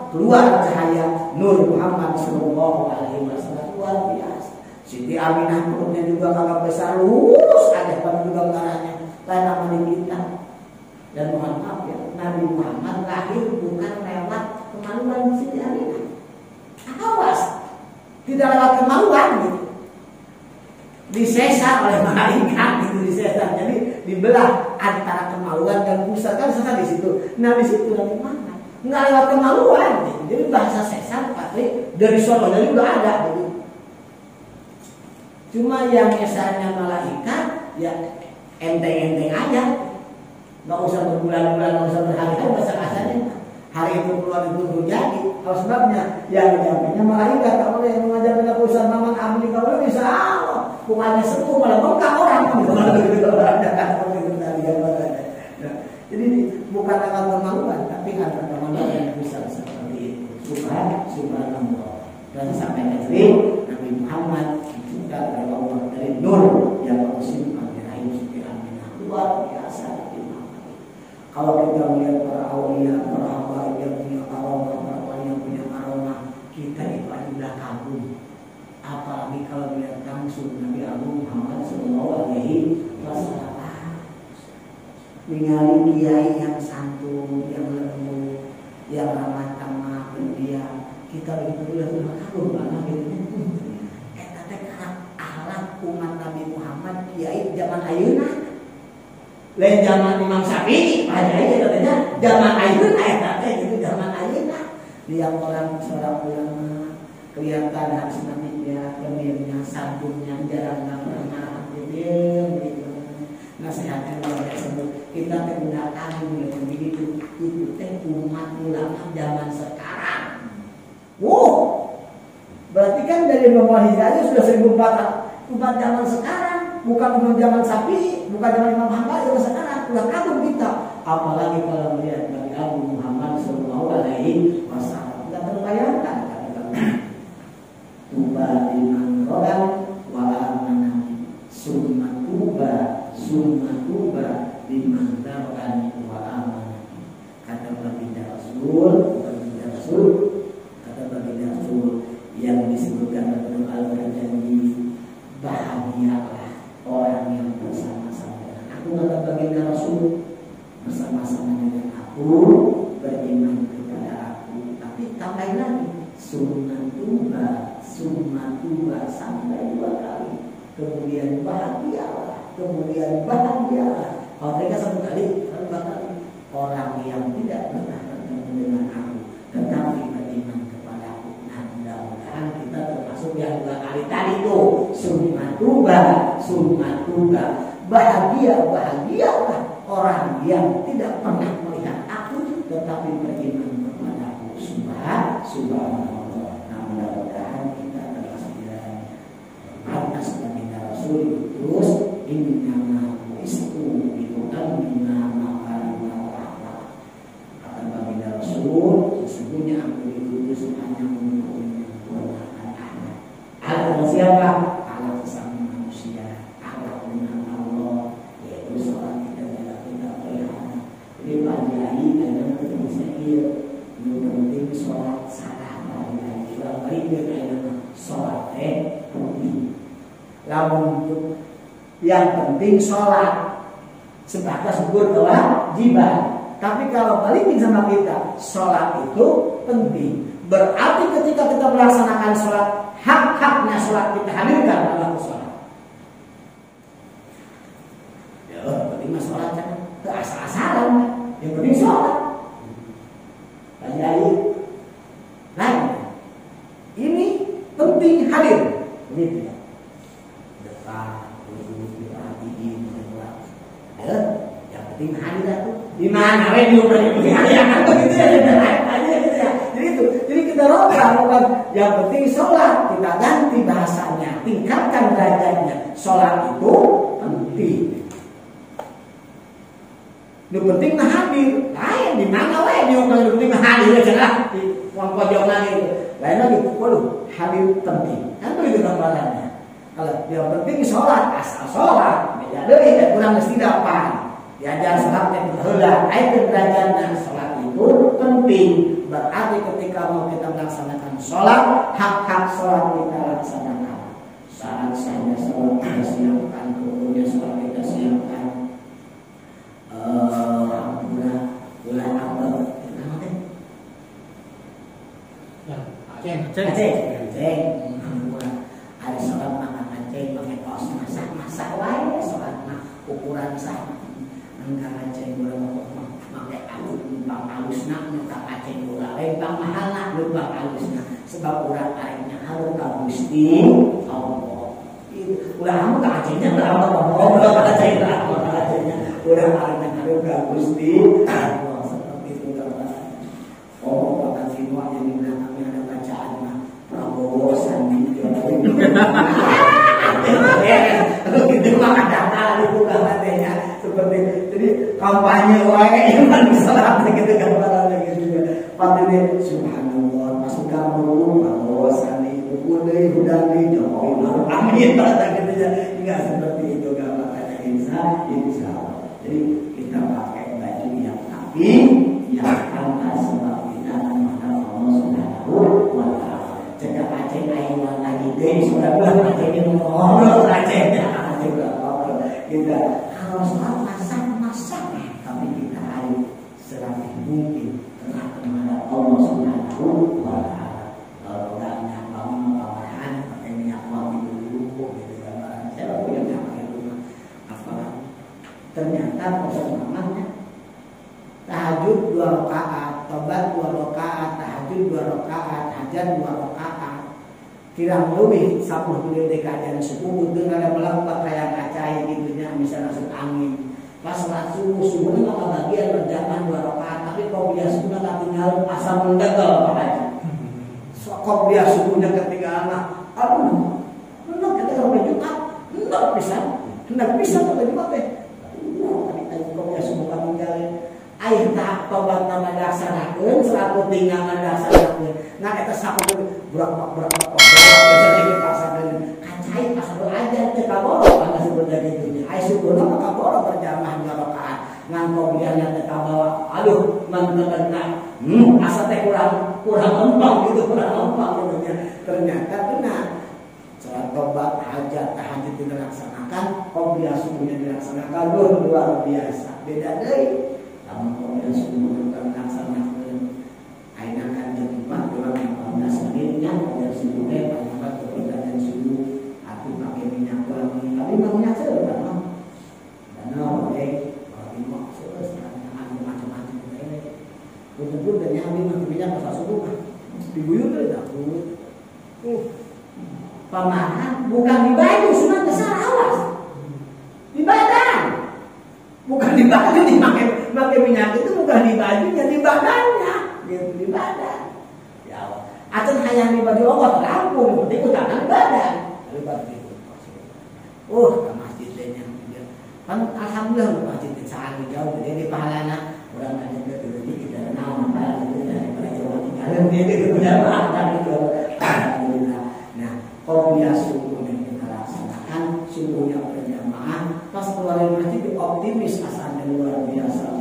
keluar cahaya Nur Muhammad Sallallahu Alaihi Wasallam. Luar biasa. Siti Aminah perutnya juga kakak besar lurus aja pada juga gambarannya lain nama kita. Dan mohon maaf ya, Nabi Muhammad lahir bukan lewat kemaluan Siti Aminah. Awas, tidak lewat kemaluan gitu. Disesat oleh malaikat gitu, disesat. Jadi dibelah antara kemaluan dan pusat kan sesat di situ. Nah di situ Nabi Muhammad nggak lewat kemaluan gitu. Jadi bahasa sesat pasti dari sono dari udah ada gitu. Cuma yang misalnya malaikat ya enteng-enteng aja, nggak usah berbulan-bulan, nggak usah berhari-hari bahasa kasarnya. Hari itu keluar itu terjadi. Kalau sebabnya yang menjaminnya malaikat, tak boleh yang mengajar kita urusan maman abdi kau boleh bisa Allah. Bukannya sepuh malah bengkak orang. Jadi bukan dengan kemaluan, tapi ada kemaluan yang bisa seperti itu. Subhanallah. Dan sampai negeri Nabi Muhammad juga dari Allah dari Nur yang Allah simpan di rahim Siti Aminah. Luar biasa Nabi Muhammad. Kalau kita melihat para aulia, para habaib yang punya aroma, para wali yang punya aroma, kita itu adalah kagum. Apalagi kalau melihat langsung Nabi Agung Muhammad Sallallahu Alaihi Wasallam. Ningali kiai yang santun, yang lembut, yang ramah tamah, pendiam, kita begitu sudah kagum banget gitu. Kita tekan akhlak umat Nabi Muhammad kiai zaman ayeuna. Lain zaman Imam Syafi'i, aja katanya zaman ayeuna eta itu zaman ayeuna. Lihat orang seorang ulama kelihatan hasilnya, kemirnya, santunnya, jarang pernah gitu. Nasihatnya luar biasa. Kita menggunakan begitu itu teh umat ulama zaman sekarang. Wow, berarti kan dari nomor hijrahnya sudah 1400 umat zaman sekarang, bukan umat zaman Syafi'i, bukan zaman Imam Hambali zaman sekarang. Udah kagum kita, apalagi kalau melihat Nabi Abu Muhammad Sallallahu Alaihi Wasallam. Tidak terbayangkan kata tuba liman rodan wa amanah summa tuba liman rodan wa amanah. Kata baginda Rasul yang disebutkan dalam Al-Qur'an, bahagialah orang yang bersama-sama dengan aku. Kata baginda Rasul, bersama-sama dengan aku, beriman kepada aku. Tapi tambahin lagi, summa tuba sampai 2 kali. Kemudian bahagialah. Kalau mereka 1 kali, 2 kali. Orang yang tidak pernah bertemu dengan aku, tetapi beriman kepada aku. Nah, mudah-mudahan kita termasuk yang 2 kali tadi itu. Summa tuba. Bahagialah orang yang tidak pernah melihat aku, tetapi beriman kepada aku. Subhanallah. Nah, mudah-mudahan kita termasuk yang atas baginda Rasul. Terus ini nama istu itu kan nama Allah. Kata baginda Rasul, sesungguhnya aku diutus hanya untuk menyempurnakan anak. Anak siapa? Anak sesama manusia. Anak dengan Allah, yaitu sholat kita pelihara. Jadi pagi hari kadang kita bisa yang penting sholat salah pagi hari. Kalau baik dia kadang sholat penting. Lamun yang penting sholat sebatas berkewajiban. Tapi kalau balikin sama kita, sholat itu penting. Berarti ketika kita melaksanakan sholat, hak-haknya sholat kita hadirkan dalam sholat. Ya, penting mah sholat kan ke asal-asalan. Yang penting sholat. Bagi ayat lain. Ini penting hadir. Begitu ya. Yang penting hadir itu di mana? Yang penting hadir begitu ya. Jadi kita bukan yang penting sholat, kita ganti bahasanya, tingkatkan derajatnya. Sholat itu penting. Yang penting hadir. Lain di mana yang penting hadir aja lah. Di pojok lagi itu. Lain lagi, waduh, hadir penting. Kan begitu gambarannya. Kalau yang penting sholat, asal sholat, beda deh, kurang mesti dapat. Diajar sholat yang heula, itu derajatnya sholat itu penting. Berarti ketika mau kita melaksanakan sholat, hak-hak sholat kita laksanakan. Saat saya sholat kita siapkan, rukunya sholat kita siapkan. Bulan apa? Aceh. Ada sholat makan Aceh pakai kaos masak wae sholat ukuran sama. Enggak Aceh bulan pakai bang alusna minta Aceh bulan bang mahalna bang alusna sebab urang aingnya harus ka Gusti Allah. Ulah kamu ka Acehnya berapa ngobrol ka Acehnya urang aingnya harus ka Gusti Allah seperti itu kan. Oh bahkan semua yang di belakangnya ada bacaan Prabowo Sandi itu mah data itu katanya seperti jadi kampanye wae yang salah gitu gambaran gitu padahal subhanallah masukkan dulu Prabowo Sandi itu udah di Jokowi baru amin gitu ya enggak seperti itu gambarannya insya Allah. Jadi kita pakai baju yang rapi yang tanpa sebab kita menghadap Allah Subhanahu wa taala. Cegah Aceh aing lagi deh sudah bulan Aceh ini ngobrol Acehnya Aceh ngobrol kita kalau sholat masak tapi kita harus serapih mungkin tengah menghadap Allah Subhanahu wa taala. Kalau enggak nyambang pamarahan pakai minyak wangi dulu gitu kan. Saya punya pakai rumah apa ternyata persoalannya tahajud 2 rakaat, tobat 2 rakaat, tahajud 2 rakaat, hajat 2 rakaat. Kirang lebih 10 menit kajian subuh itu ada melompat kayak kacai gitunya bisa masuk angin. Pas sholat subuhnya maka bagian berjamaah 2 rakaat, tapi kau biasa sudah tinggal asam mendekel Pak Haji. Kau biasa subuhnya ketinggalan, aduh, hendak kita sampai Jumat, hendak bisa sampai Jumat teh. Tadi kau biasa subuh tinggalin. Air tak tobat nama laksanakeun selaku tinggal laksanakeun. Nah eta sapu berapa biasa dipaksakeun. Kacai pasal aja teh kaboro pada sebenarnya gitu. Ai syukurna mah kaboro berjamaah 2 rakaat. Ngan kopiannya teh kabawa. Aduh, manteunna. Asa teh kurang empang gitu ya. Ternyata benar. Salat tobat, hajat, tahajud dilaksanakan, qobliyah subuhnya dilaksanakan luar biasa. Beda deui. Kamu kemudian sebelum melaksanakan aina kan jam 4 kurang 15 menitnya dan sebelumnya panjang kita dan subuh aku pakai minyak wangi tapi minyak sebenarnya dan boleh kalau mau macam-macam betul-betul dan yang minyak pas subuh diguyur tidak pamahan bukan di baju sunat besar awas di badan bukan di baju pakai minyak itu bukan di bajunya, di badannya, gitu, di badan. Ya Allah. Acan hayang di baju Allah rampung, penting utama badan. Daripada itu. Ke masjidnya kan alhamdulillah masjid sangat jauh jadi pahalana orang ada itu kita naon apa itu daripada jauh tinggalan dia itu jamaah itu. Alhamdulillah. Nah, qobliyah subuh yang kita laksanakan subuhnya berjamaah pas keluar dari masjid optimis asalnya luar biasa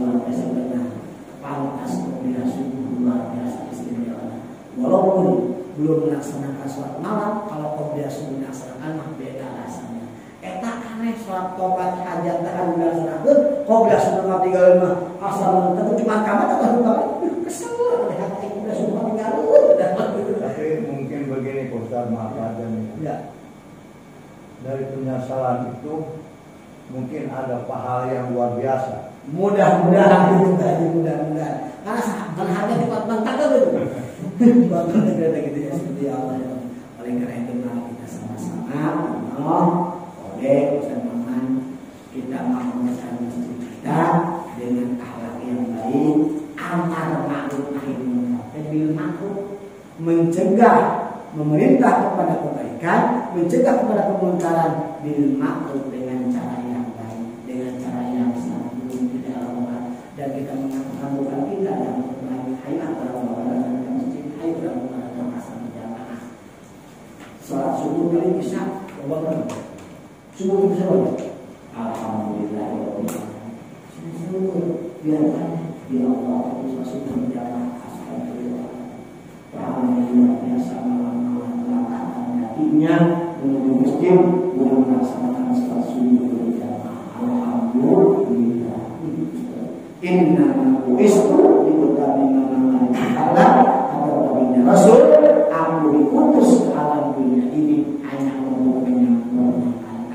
benar pantas qobliyah subuh luar biasa istimewa walaupun belum melaksanakan sholat malam kalau qobliyah subuh dilaksanakan mah beda rasanya eta aneh sholat tobat hajat tahajud dilaksanakan qobliyah subuh tinggalin mah asal menentu cuma kamar atau kesel lihat qobliyah subuh tinggalin tapi mungkin begini Ustaz maaf aja nih ya. Dari penyesalan itu mungkin ada pahala yang luar biasa. Mudah-mudahan itu tadi mudah-mudahan. Karena harga di bangka itu. Bangka negara gitu ya seperti Allah. Oleh karena itu mari kita sama-sama oleh usaha kita membangun masjid kita dengan akhlak yang baik antar ma'ruf nahi munkar bil ma'ruf mencegah memerintah kepada kebaikan mencegah kepada kemungkaran bil ma'ruf dengan cara yang baik dengan cara yang santun tidak arrogant dan kita mengatakan bukan kita yang terbaik hai antara orang dan masjid hai orang dan asal jamaah sholat subuh kali bisa subuh bisa alhamdulillah biarkan ya Allah sudah menjaga astagfirullah. Pahala luar biasa melangkahkan kakinya menuju masjid untuk melaksanakan sholat subuh berjamaah. Alhamdulillah. Inna uistu diutamina Allah atau baginda Rasul. Aku diutus ke alam dunia ini hanya untuk menyempurnakan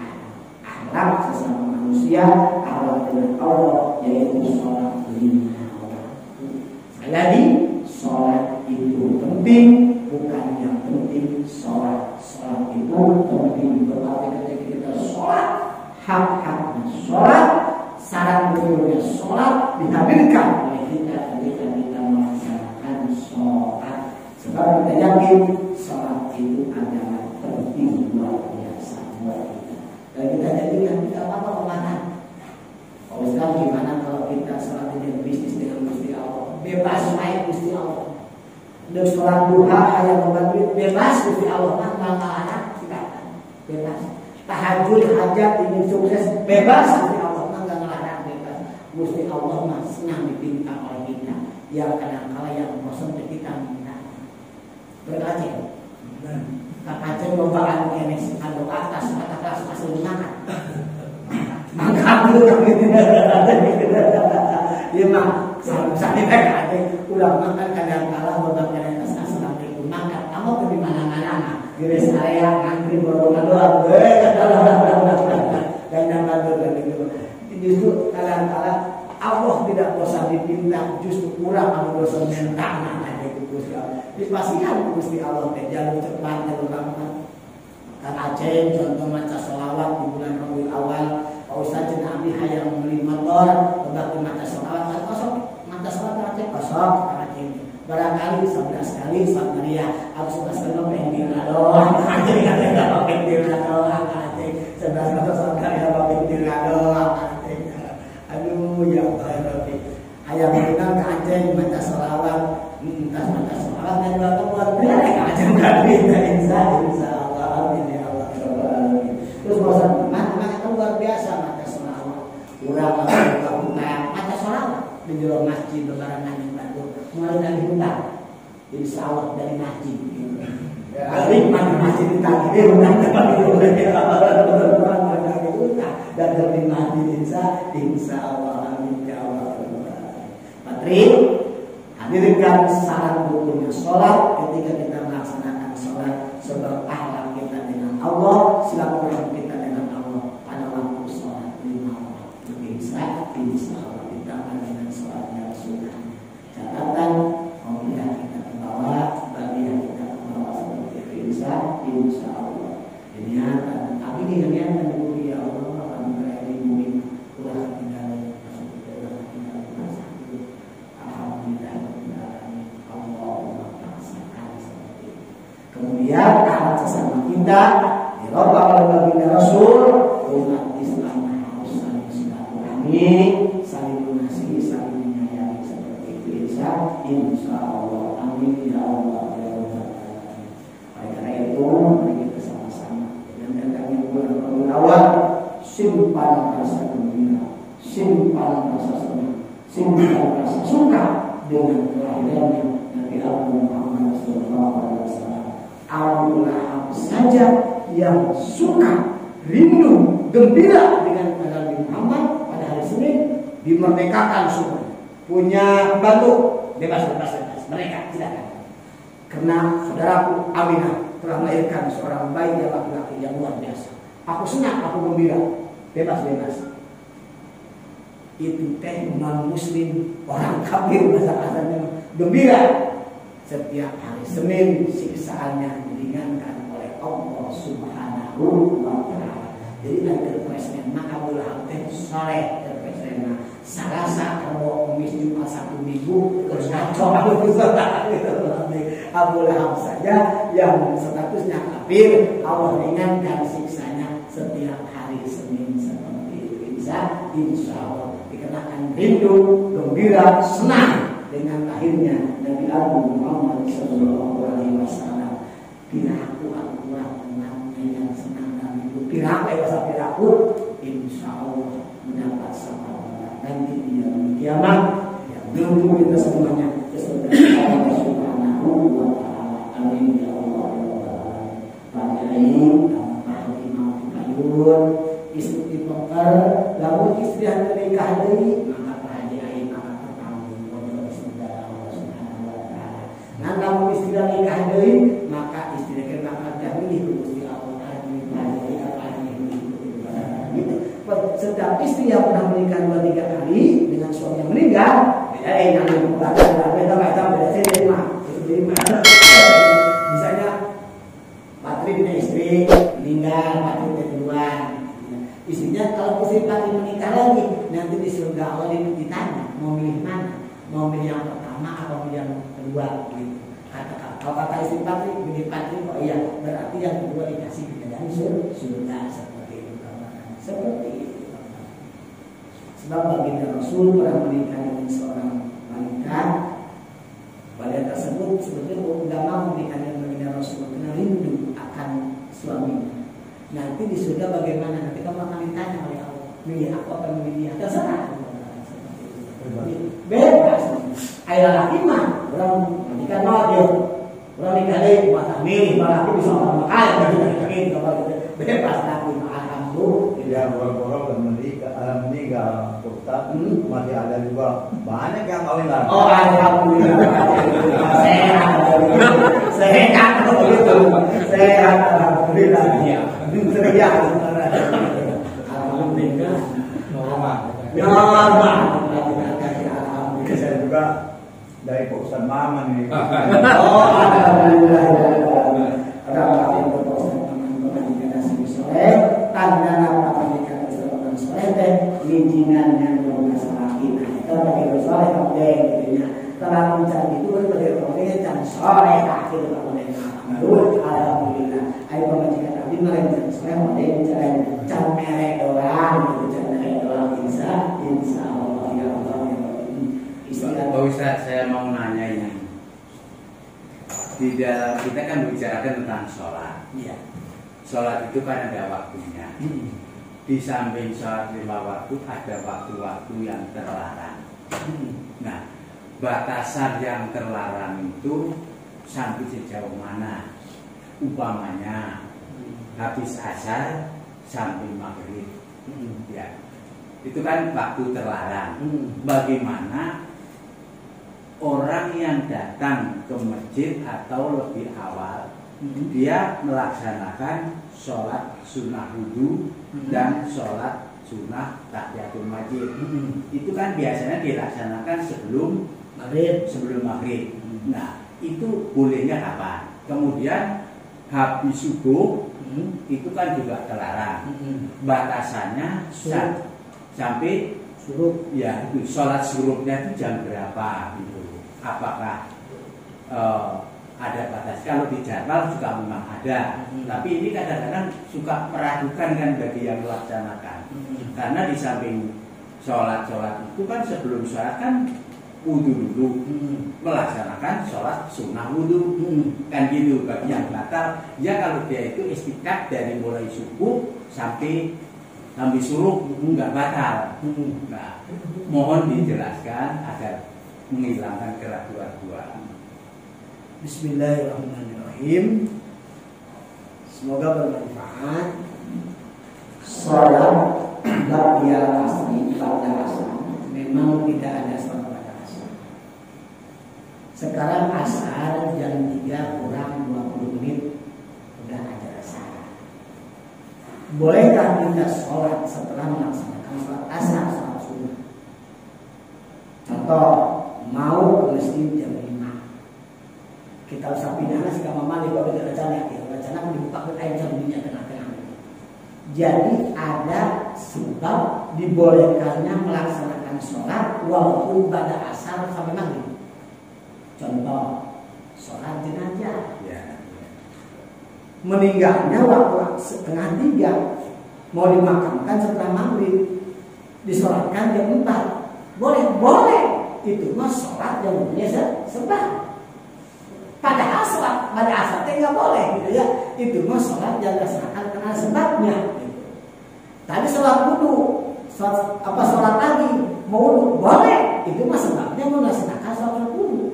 akhlak sesama manusia, akhlak dengan Allah, yaitu sholat lima waktu. Sekali lagi, sholat itu penting, bukan yang penting sholat. Sholat itu penting, berarti ketika kita sholat, hak-haknya sholat, syarat betul sholat dihadirkan oleh kita ketika kita melaksanakan sholat. Sebab kita yakin sholat itu adalah penting luar biasa buat kita. Dan kita jadikan tidak apa-apa kemana. Kalau sekarang gimana kalau kita sholat dengan bisnis dengan Gusti Allah, bebas main Gusti Allah. Dan sholat duha yang membantu bebas Gusti Allah, nggak kita bebas. Tahajud hajat ingin sukses bebas Gusti Allah, nggak ngelarang bebas. Gusti Allah mah senang dipinta oleh kita. Yang kadang-kala yang bosan kita minta. Berkacau. Kakacau lombaan kenes kalau atas kata kelas asal makan. Makan dulu dia mah sampai mereka ulang makan kadang-kala lombaan kenes asal itu makan. Kamu ke mana-mana di rest area ngantri borongan doang. Dan yang bantu gitu. Justru kadang-kala Allah tidak bosan dipinta, justru kurang Allah bosan minta. Dipastikan Gusti Allah jalur cepat jalur lambat. Kang Aceh contoh maca sholawat di bulan Rabiul Awal. Pak Ustaz Nabi hayang beli motor, untuk maca sholawat kan kosong. Maca sholawat Aceh kosong Kang Aceh. Barangkali 11 kali Ustaz Maria, aku suka senang pengen doang. Aceh enggak pengen doang Aceh. 11 kali apa pengen doang Aceh. Aduh ya Allah ya Rabbi. Hayang mengenal Kang Aceh maca sholawat. Entah mata sholat dan bapak buat mereka aja nggak bisa insya Allah amin ya Allah. Terus bosan mata itu luar biasa mata sholawat. Kurang buka mata sholawat di dalam masjid lebaran yang baru mulai dari hutan. Insya Allah dari masjid. Adik mana masjid ditagi dia hutan dan dari masjid insya Allah amin ya Allah. Patri. Hadirkan syarat rukunnya sholat ketika kita melaksanakan sholat sebab akhlak kita dengan Allah, silaturahmi kita dengan Allah pada waktu sholat 5 waktu. Insya Allah ditambah dengan sholatnya sunnah. Catatan maunya kita membawa, bagian kita membawa seperti itu. Insya Allah. Ini tapi dengan yang ya Allah akan berada di bumi ulah tinggal. Kemudian alat sesama kita dirobak oleh baginda Rasul, umat Islam harus saling silaturahmi, saling mengasihi, saling menyayangi seperti itu. Insya Allah, amin ya Allah ya Rabbal alamin. Oleh karena itu, mari kita sama-sama dengan datangnya bulan Rabiul Awal, simpan rasa gembira, simpan rasa senang, simpan rasa suka dengan kelahirannya Nabi Muhammad SAW. Abu Lahab saja yang suka, rindu, gembira dengan Nabi Muhammad pada hari Senin dimerdekakan semua. Punya batu bebas mereka silakan. Karena saudaraku Aminah telah melahirkan seorang bayi yang laki-laki yang luar biasa. Aku senang, aku gembira, bebas. Itu teh non Muslim orang kafir bahasa-bahasanya gembira. Setiap hari Senin siksaannya diringankan oleh Allah Subhanahu wa Ta'ala. Jadi ada presiden maka boleh soleh presiden. Salasa kalau Kamis Jumat Sabtu Minggu terus ngaco Abu Lahab saja yang statusnya kafir Allah ringankan siksanya setiap hari Senin seperti itu. Insya Allah dikenakan rindu, gembira, senang dengan lahirnya Nabi Agung Muhammad Sallallahu Alaihi Wasallam. Piraku Al-Quran namanya yang senang dan itu piraku insya Allah mendapat sahabat nanti di dalam kiamat menuju kita semuanya ke surga Allah Subhanahu wa taala. Amin ya Allah. Pada ini istri pengkar, lalu istri yang menikah deui maka haji aing maka tertanggung oleh surga Allah Subhanahu wa taala. Nah, lamun istri nikah deui maka istri ke bakal dipilih ku Gusti Allah haji gitu. Setiap istri yang pernah menikah 2-3 kali dengan suami yang meninggal, beda beda macam beda misalnya Patri istri meninggal, Patri duluan. Istrinya kalau istri Patri menikah lagi, nanti di surga Allah ditanya mau milih mana, mau milih yang pertama atau milih yang kedua gitu. Kalau kata istri Patri milih Patri, oh iya berarti yang kedua dikasih bidadari surga seperti itu. Seperti itu. Sebab baginda Rasul pernah menikah dengan seorang wanita. Wanita tersebut sebetulnya tidak mau menikah dengan baginda Rasul karena rindu akan suaminya. Nanti di surga bagaimana? Nanti kamu akan ditanya oleh Allah. Milih aku akan memilih dia. Terserah. Bebas. Ayo laki mah orang menikah mau dia. Orang nikah deh buat milih malah aku bisa orang makan gitu. Bebas laki mah alhamdulillah. Dia borong-borong dan meninggal Ustaz, masih ada juga banyak yang kawin lagi. Oh alhamdulillah. Sehat begitu. Sehat alhamdulillah. Teriak alhamdulillah. Normal. Alhamdulillah. Saya juga dari Pak Ustaz Maman ini. Oh alhamdulillah. Tanda apa pernikahan seorang soleh teh bijinan yang bermasalah kita. Kalau bagi soleh kabeh gitu nya. Kalau mencari itu bagi soleh can soleh akhir alhamdulillah. Ayo pemajikan abdi mereka soleh mode mencari can merek doang gitu can merek doang insya Allah ya Allah ya Allah. Pak Ustaz, saya mau nanya ini. Di dalam kita kan bicarakan tentang sholat. Iya. Sholat itu kan ada waktunya. Di samping sholat 5 waktu ada waktu-waktu yang terlarang. Nah, batasan yang terlarang itu sampai sejauh mana? Umpamanya habis asar sampai maghrib. Ya, itu kan waktu terlarang. Bagaimana orang yang datang ke masjid atau lebih awal dia melaksanakan sholat sunnah wudu dan sholat sunnah tahiyatul masjid. Itu kan biasanya dilaksanakan sebelum maghrib. Nah, itu bolehnya kapan? Kemudian habis subuh itu kan juga terlarang. Batasannya sampai suruh, ya itu sholat suruhnya itu jam berapa gitu. Apakah ada batas? Kalau di jadwal juga memang ada, tapi ini kadang-kadang suka meragukan kan bagi yang melaksanakan. Karena di samping sholat itu kan sebelum sholat kan wudu dulu, melaksanakan sholat sunnah wudu, kan gitu. Bagi yang batal, ya kalau dia itu istiqat dari mulai subuh sampai suruh nggak batal. Nah, mohon dijelaskan agar menghilangkan keraguan-keraguan. Bismillahirrahmanirrahim. Semoga bermanfaat. Sholat ba'da asri pada asar memang tidak ada sholat pada asar. Sekarang asar jam 3 kurang 20 menit sudah ada asar. Bolehkah kita sholat setelah melaksanakan sholat asar, sholat sunnah? Contoh, mau ke masjid jam 5. Kita usah pidana si kamar mandi kalau kita rencana dibuka ke air jam dunia tengah-tengah. Jadi ada sebab dibolehkannya melaksanakan sholat walaupun pada asar sampai maghrib. Contoh, sholat jenazah. Meninggalnya waktu 2:30, mau dimakamkan setelah maghrib, disolatkan jam 4. Boleh. Itu mah sholat yang biasa sebab. Padahal sholat pada asar nggak boleh gitu ya. Itu mah sholat yang dilaksanakan karena sebabnya. Gitu. Tadi sholat wudu, sholat lagi mau wudu boleh. itu mah sebabnya melaksanakan sholat wudhu.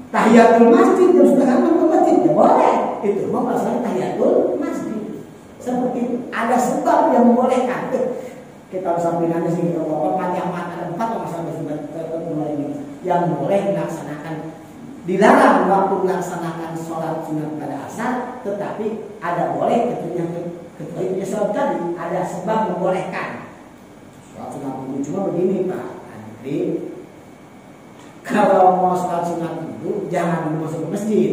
Tahiyatul masjid jam setengah 6 ke masjid ya boleh. Itu mah masalah tahiyatul masjid. Seperti itu. Ada sebab yang membolehkan. Kita sampingannya sih kita ngomong yang ada 4 masalah mulai ini yang boleh melaksanakan. Dilarang waktu melaksanakan sholat sunat pada asar, tetapi ada boleh kecuali sholat tadi ada sebab membolehkan. Sholat sunat wudhu cuma begini Pak Andri, kalau mau sholat sunat wudhu jangan masuk ke masjid.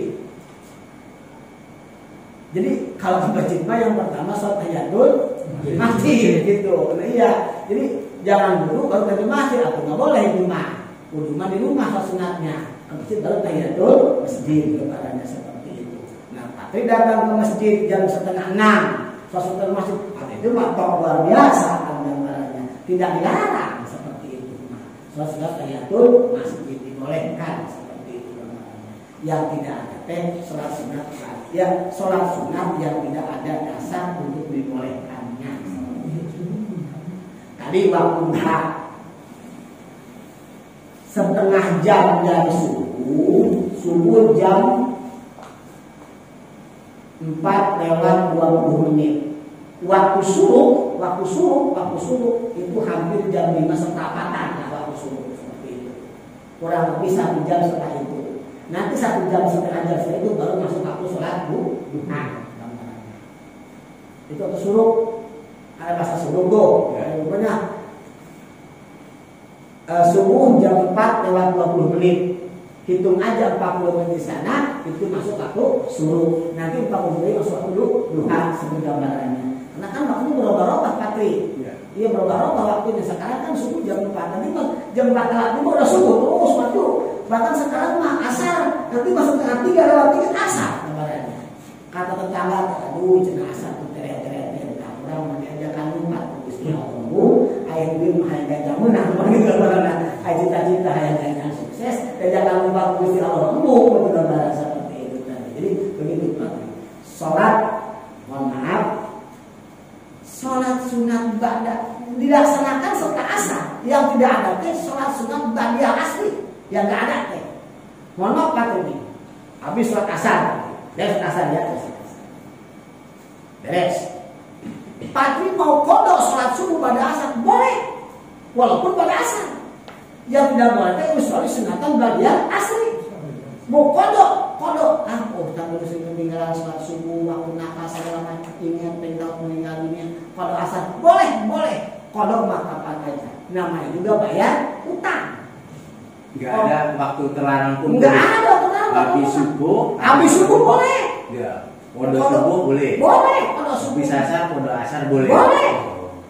Jadi kalau ke masjid mah yang pertama sholat tahiyatul masjid gitu. Nah iya, jadi jangan dulu baru ke masjid atau nggak boleh di rumah. Wudhu mah di rumah sholat sunatnya. Masjid baru tahiyatul masjid kepadanya seperti itu. Nah, Patri datang ke masjid jam 5:30, sholat masjid itu mah luar biasa gambarannya. Tidak dilarang seperti itu. Nah, sholat tahiyatul masjid dibolehkan seperti itu gambarannya. Yang tidak ada sholat sunat, ya sholat sunat yang tidak ada dasar untuk dibolehkannya. Tadi waktu setengah jam dari subuh jam 4:20. Waktu subuh itu hampir jam 5:15 waktu subuh seperti itu. Kurang lebih 1 jam setelah itu. Nanti 1 jam setengah jam setelah itu baru masuk waktu sholat duha. Itu waktu subuh. Ada bahasa subuh tuh. Pokoknya subuh jam 4:20. Hitung aja 40 menit di sana, itu masuk waktu subuh. Nanti 40 menit masuk waktu duha seperti gambarannya. Karena kan waktunya berubah-ubah Patri. Iya berubah-ubah waktunya. Sekarang kan subuh jam 4. Nanti jam 4 lewat 5 udah subuh terus waktu. Bahkan sekarang mah asar. Nanti masuk ke 3 lewat 3 asar gambarannya. Kata tetangga, aduh cenah asar tuh teret-teret. Orang mendiajakan umat Gusti Allah. Ayat bin hayang jamunan begitu gambarannya. Ayat cita-cita hayang jamunan sukses. Diajakan umat Gusti Allah begitu gambaran seperti itu tadi. Jadi begitu Patri. Salat, mohon maaf, sholat sunat ba'da dilaksanakan setelah asar. Yang tidak ada sholat sunat ba'da asli yang tidak ada mohon maaf Patri, habis sholat asar beres asar ya beres Patri mau kodok sholat subuh pada asar boleh walaupun pada asar. Yang tidak boleh kecuali sunatan ba'da asli. Mau kodok tak boleh meninggalan sholat subuh waktu nafas segala macam ingat pendak meninggal ini kodok asar boleh kodok mah kapan aja namanya juga bayar utang. Nggak ada waktu terlarang pun nggak ada terlarang. Habis subuh boleh ya kodok subuh boleh kodok subuh habis asar kodok asar boleh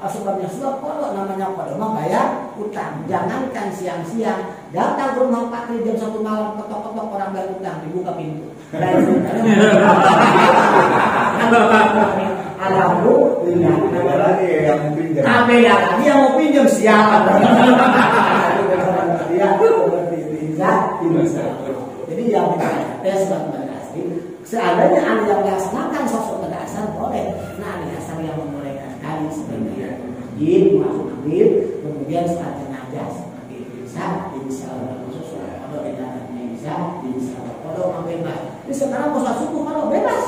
sebabnya sebab kodok namanya kodok mah bayar utang. Jangankan siang-siang datang ke rumah Patri jam 1 malam ketok-ketok orang bayar utang dibuka pintu. Alhamdulillah. Ada lagi yang mau pinjam. Beda lagi yang mau pinjam siapa? Dia seperti bisa. Jadi yang kita tes asli. Seandainya ada yang melaksanakan sosok dasar boleh. Nah ada dasar yang membolehkan tadi sebenarnya masuk maghrib, kemudian saat jenazah seperti itu bisa, insya Allah masuk sholat kodok ibadatnya bisa, insya Allah kodok bebas. Ini sekarang mau sholat subuh kalau bebas.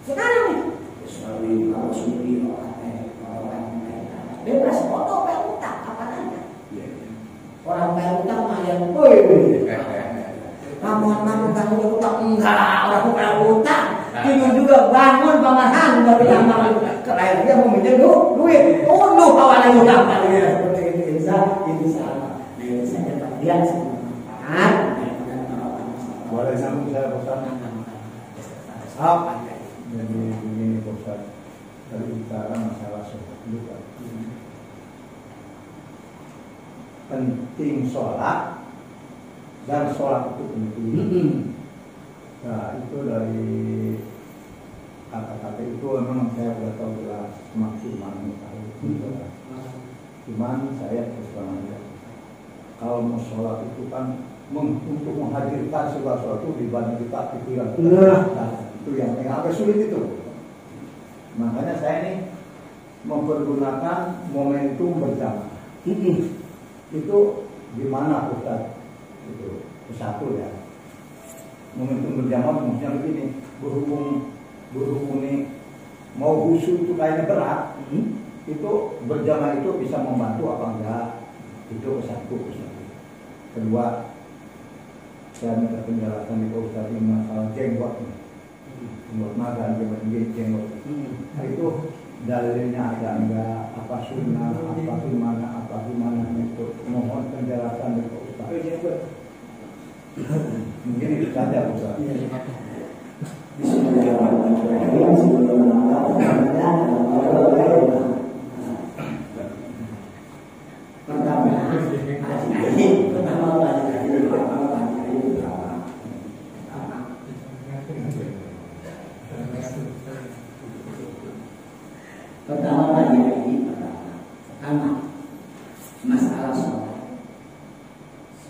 Sekarang nih, suami kalau suami orang bebas kodok bayar utang apa aja. Orang bayar utang mah yang namun utang enggak orang bayar utang. Tidur juga bangun pamarahan dari amal kelahiran dia mau minjem duit kawan ayo utang seperti itu insya Allah saya bagian semanfaat boleh nyambung saya bosan jadi begini bosan dari bicara masalah sholat juga penting sholat dan sholat itu penting. Nah itu dari kata-kata itu memang saya sudah tahu jelas maksimalnya itu jelas. Cuman saya terus terang aja kalau mau sholat itu kan untuk menghadirkan segala sesuatu dibanding kita pikiran itu yang agak sulit itu. Makanya saya ini mempergunakan momentum berjamaah. Itu gimana Ustaz? Itu satu ya. Momentum berjamaah maksudnya begini, berhubung ini mau khusyuk itu kayaknya berat, itu berjamaah itu bisa membantu apa enggak? Itu satu. Kedua, saya minta penjelasan di Ustaz ini masalah jenggot magang, jenggot. Nah, itu dalilnya ada enggak? Apa sunnah? Apa gimana? Itu mohon penjelasan dari Ustaz. Mungkin itu saja Ustaz. Pertama, masalah sholat.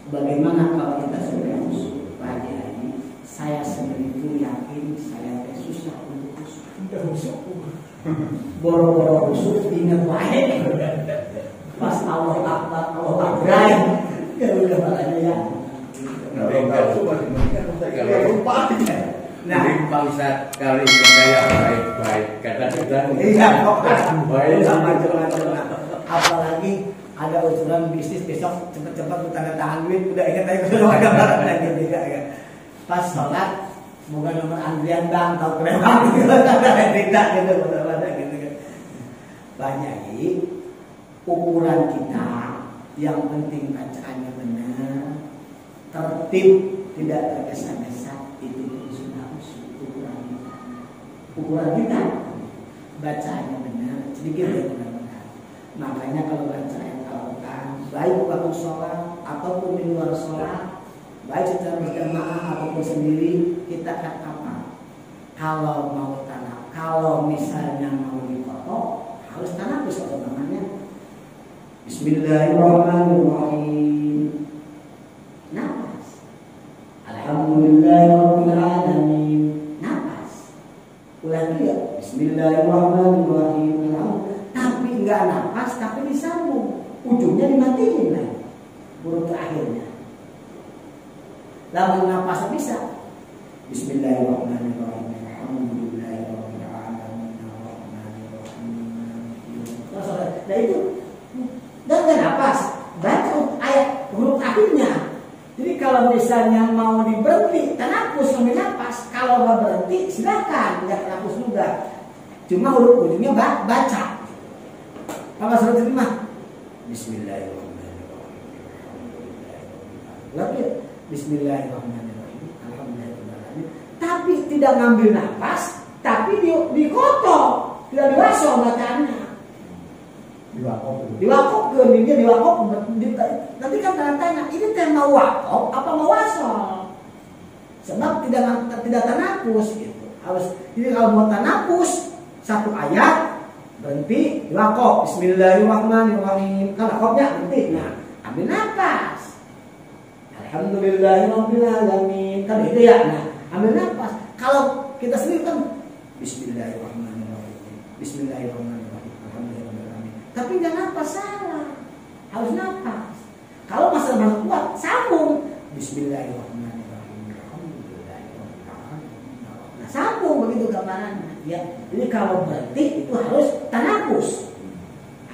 Bagaimana kalau kita sudah khusyuk pagi hari? Saya sendiri yakin saya susah untuk khusyuk. Boro-boro khusyuk ingat baik. Pas Allah Akbar, ya udah makanya ya. Nah, Pak Ustaz kali ini saya baik-baik kadang-kadang baik macam-macam. Apalagi ada usulan bisnis besok cepat-cepat tanda tangan duit udah ingat aja sudah ada barang lagi tidak ya. Pas sholat semoga nomor antrian bang tahu kereta gitu tidak gitu gitu kan. Banyak ukuran kita yang penting bacaannya benar, tertib, tidak tergesa-gesa, itu sudah ukuran kita bacaannya benar, sedikit ya benar-benar. Makanya kalau baca ayat Al-Quran baik waktu sholat ataupun di luar sholat, baik secara berjamaah ataupun sendiri, kita akan apa? Kalau mau tanah, kalau misalnya mau dikotok, harus tanafus atau namanya Bismillahirrahmanirrahim. Nafas. Alhamdulillahirabbil alamin. Nafas. Ulangi ya. Bismillahirrahmanirrahim. Tapi enggak nafas, tapi disambung. Ujungnya dimatiin lagi. Huruf terakhirnya. Lalu nafas bisa. Bismillahirrahmanirrahim. Alhamdulillahirabbil alamin. Nah itu dan gak nafas, baca ayat huruf akhirnya. Jadi kalau misalnya mau diberhenti, tanafus sambil nafas. Kalau nggak berhenti, silakan nggak tanafus juga. Cuma huruf ujungnya baca. Kalau sudah terima, Bismillahirrahmanirrahim. Lagi, Bismillahirrahmanirrahim. Alhamdulillah. Tapi tidak ngambil nafas, tapi dikotok, tidak diwaso bacaannya. Diwakop ke dia diwakop nanti kan tanya ini tema wakop apa mau wasol, sebab tidak tanafus gitu. Harus jadi kalau mau tanafus satu ayat berhenti diwakop Bismillahirrahmanirrahim, kalau wakopnya berhenti, nah ambil nafas Alhamdulillahirabbil alamin, kan itu ya. Nah ambil nafas. Kalau kita sendiri kan Bismillahirrahmanirrahim, Bismillahirrahmanirrahim, tapi nggak nafas, salah. Harus nafas. Kalau masalah kuat, sambung Bismillahirrahmanirrahim. Nah, sambung begitu gambarannya. Ya. Jadi kalau berhenti itu harus tanafus.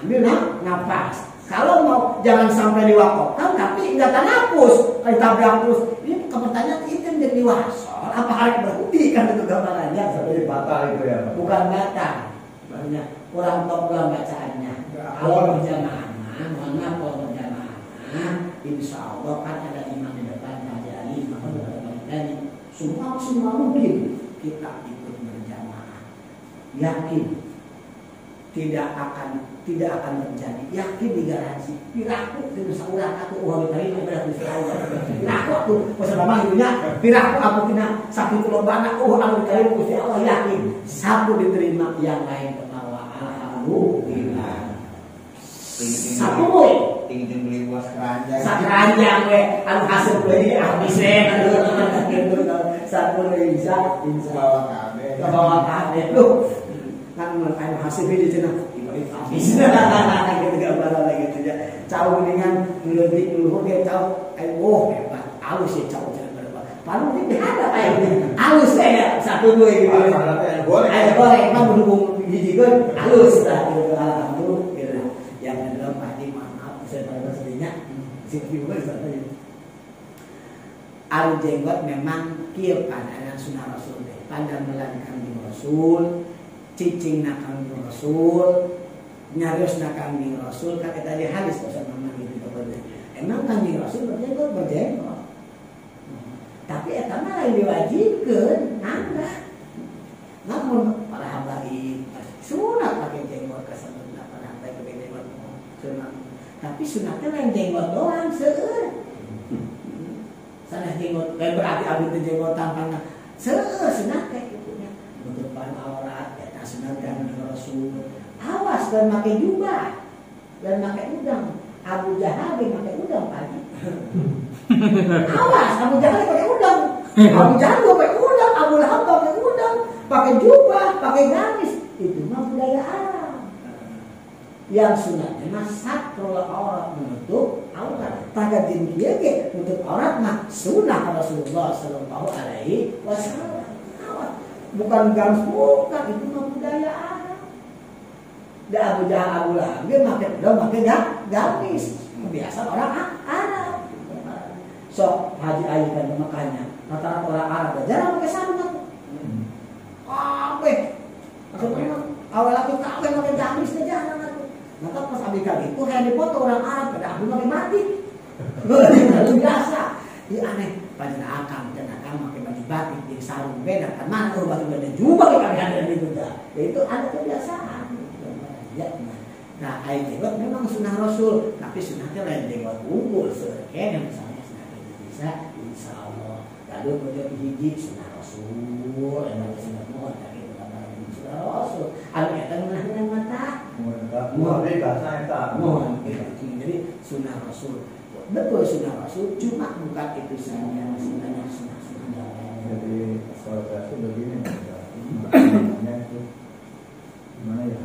Ambil nafas. Kalau mau jangan sampai diwakofkan, tapi nggak tanafus. Kalau ditabrak terus, ini pertanyaan itu jadi wasol. Apa harus berhenti kan itu gambarannya? Seperti batal itu ya. Bukan batal. Banyak kurang top dalam bacaannya. Kalau berjamaah, mohon maaf kalau berjamaah, insya Allah kan ada imam di depan ngajari, maka dari semua mungkin kita ikut berjamaah. Yakin tidak akan terjadi. Yakin digaransi. Piraku di saurang aku uang dari kepada Gusti Allah. Piraku aku bersama hidupnya. Piraku aku kena sakit lombana uang dari Gusti Allah, yakin. Satu diterima, yang lain ketawa. Alhamdulillah. Satu boy, tinggi beli buas keranjang. Keranjang we, anu hasil beli habisnya, gitu. Satu bisa Bawa kabel. bawa kabel lu, kan anu hasil beli cina, habis, gitu gambaran lagi gitu ya. Cau dengan lebih dulu dia cau, hebat, halus ya cau jangan berapa. Paling ini ada kayak halus ya satu dua gitu. Ada boleh, emang berhubung gigi kan halus lah. Alhamdulillah. Yang kedua pasti maaf saya pada sedihnya si viewer saja. Al jenggot memang kieu pandangan sunnah Rasul teh. Pandang melankan di Rasul, cicing nakang di Rasul. Nyarios Kanjeng Rasul kan kita di hadis pasal nama gitu kepada. Emang Kanjeng Rasul berjenggot. Tapi eta mah lain diwajibkeun, nangga. Namun para habaib sunat pakai jenggot ka sabeuna para habaib pakai jenggot sunat. Tapi sunatnya lain jenggot doang seueur. Sana jenggot kayak berarti abdi teh jenggot tampangna. Seueur sunat kayak kitu nya. Nutupan aurat eta sunat Kanjeng Rasul. Awas dan pakai jubah dan pakai udang. Abu Jahal dia pakai udang pagi. Awas, Abu Jahal pakai udang. Abu Jahal pakai udang, Abu Lahab pakai udang, pakai jubah, pakai gamis. Itu mah budaya Arab. Yang sunatnya mah satrul aurat, menutup aurat. Pada din kieu ge menutup aurat mah sunah Rasulullah sallallahu alaihi wasallam. Bukan gamis, bukan, itu mah budaya Arab. Dah Abu Jahal Abu Lahab dia pakai gamis biasa orang Arab. So haji ayu kan makanya rata-rata orang Arab jarang pakai sarung aku. Maksudnya awal aku pakai gamis aja jarang aku. Maka pas abis itu kayak dipoto orang Arab pada aku pakai mati. Biasa. Ini aneh pada akang dan akang pakai baju batik di sarung beda kan mana kalau baju beda jubah kami ada di juga. Itu ada kebiasaan. Ya, nah air jenggot memang sunnah Rasul, tapi sunnahnya lain jenggot unggul, sebagian misalnya sunnah bisa, insya Allah. Lalu kemudian hiji sunnah Rasul, emang sunnah mohon tapi bukan sunnah Rasul. Anu kita mengenai mata, mohon bahasa kita, mohon. Jadi sunnah Rasul, betul sunnah Rasul, cuma bukan itu saja, sebenarnya sunnah. Jadi soal Rasul begini, namanya itu gimana ya?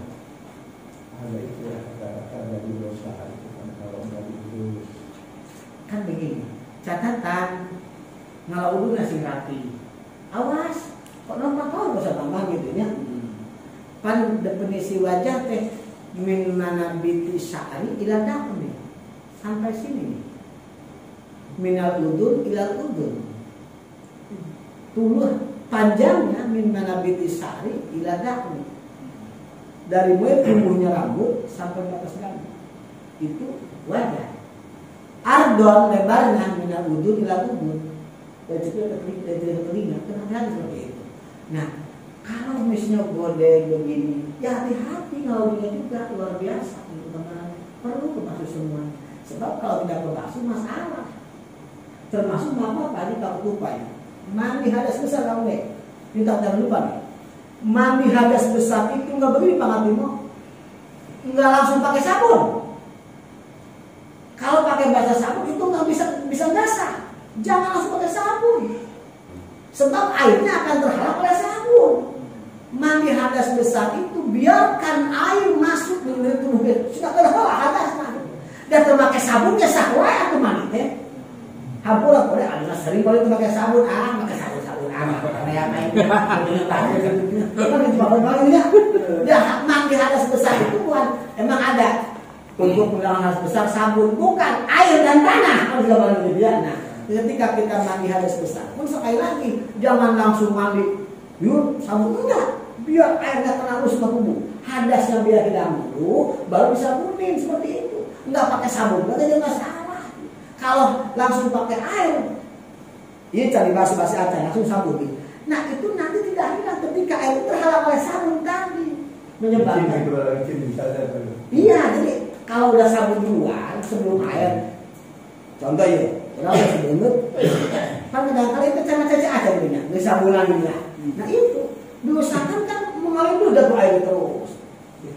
Ada itu ya kata-kata dari dosa itu kan kalau nggak diurus kan begini catatan ngalau udah nasi rapi awas kok nomor tahu bisa tambah gitu ya pan definisi wajah teh min manabiti sya'ri ila daqni sampai sini nih minal udun ila udun tuluh panjangnya min manabiti sya'ri ila daqni dari mulai tumbuhnya rambut sampai batas rambut itu wajah. Ardon lebarnya minal udun ila udun dari telinga kenapa seperti itu. Nah kalau misalnya bodeng begini ya hati-hati kalau dia juga luar biasa teman-teman perlu kebasuh semua sebab kalau tidak kebasuh masalah termasuk apa tadi kalau lupa ya mandi hadas besar kamu deh minta jangan lupa nih. Mandi hadas besar itu nggak begini Pak Matimo, nggak langsung pakai sabun. Kalau pakai basah sabun itu nggak bisa basah. Jangan langsung pakai sabun, sebab airnya akan terhalang oleh sabun. Mandi hadas besar itu biarkan air masuk di tubuh kita. Sudah terhalang hadas dan terpakai sabunnya sah wae atau mandi teh. Hampura boleh ada sering boleh pakai sabun pakai sabun kayak main dengan tadi emang itu bagus ya mandi hadas besar itu bukan emang ada untuk menggunakan hadas besar sabun bukan air dan tanah harus dilakukan dia. Nah ketika kita mandi hadas besar pun sekali lagi jangan langsung mandi yuk sabun enggak biar airnya terus ke tubuh hadasnya biar hilang dulu baru bisa kuning seperti itu enggak pakai sabun enggak ada masalah. Kalau langsung pakai air ini cari basi-basi aja langsung sabun. Nah itu nanti tidak hilang ketika air itu terhalang oleh sabun tadi menyebabkan. Iya jadi kalau udah sabun duluan sebelum air, contoh ya, kalau udah sebelum kan kadang-kadang itu caca-caca aja punya, beli sabunan gitu lah. Nah itu diusahakan kan mengalir dulu dari air terus. Di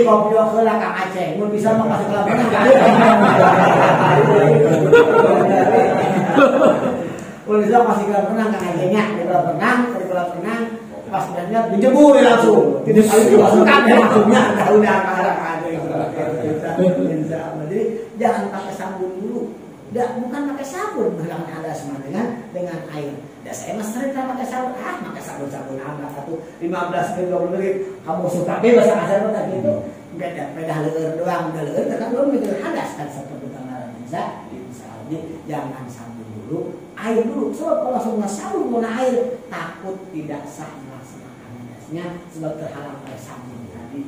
kopiok ke Kang Aceh, mau bisa mau kasih kolam renang. Kalau bisa kasih kolam renang Kang Acehnya, di kolam renang, pas dannya dijebur langsung. Tidak kali itu langsung kan maksudnya udah arah ada. Jadi jangan pakai sabun dulu. Bukan pakai sabun menghilangkan hadas dengan air. Dan saya mas sering pakai sabun. Pakai sabun apa satu 15 menit 20 menit. Kamu suka bebas asal kata gitu. Pedah leher doang, udah leher kan belum mikir hadas kan seperti tanggalan Insya Allah jangan sabun dulu, air dulu. Sebab kalau semua sabun guna air takut tidak sah melaksanakan hadasnya sebab terhalang oleh sabun tadi.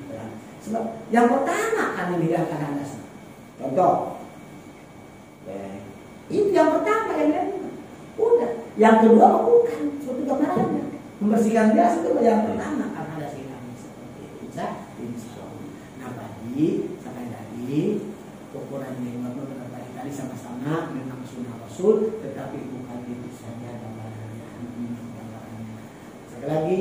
Sebab yang pertama kan menghilangkan hadas. Contoh, itu yang pertama yang udah. Yang kedua bukan seperti kemarinnya membersihkan biasa itu yang pertama kan hadas hilang seperti itu. Insya Allah. Nah sampai tadi ukuran lima tadi sama-sama memang sunnah Rasul, tetapi bukan itu saja gambarannya. Sekali lagi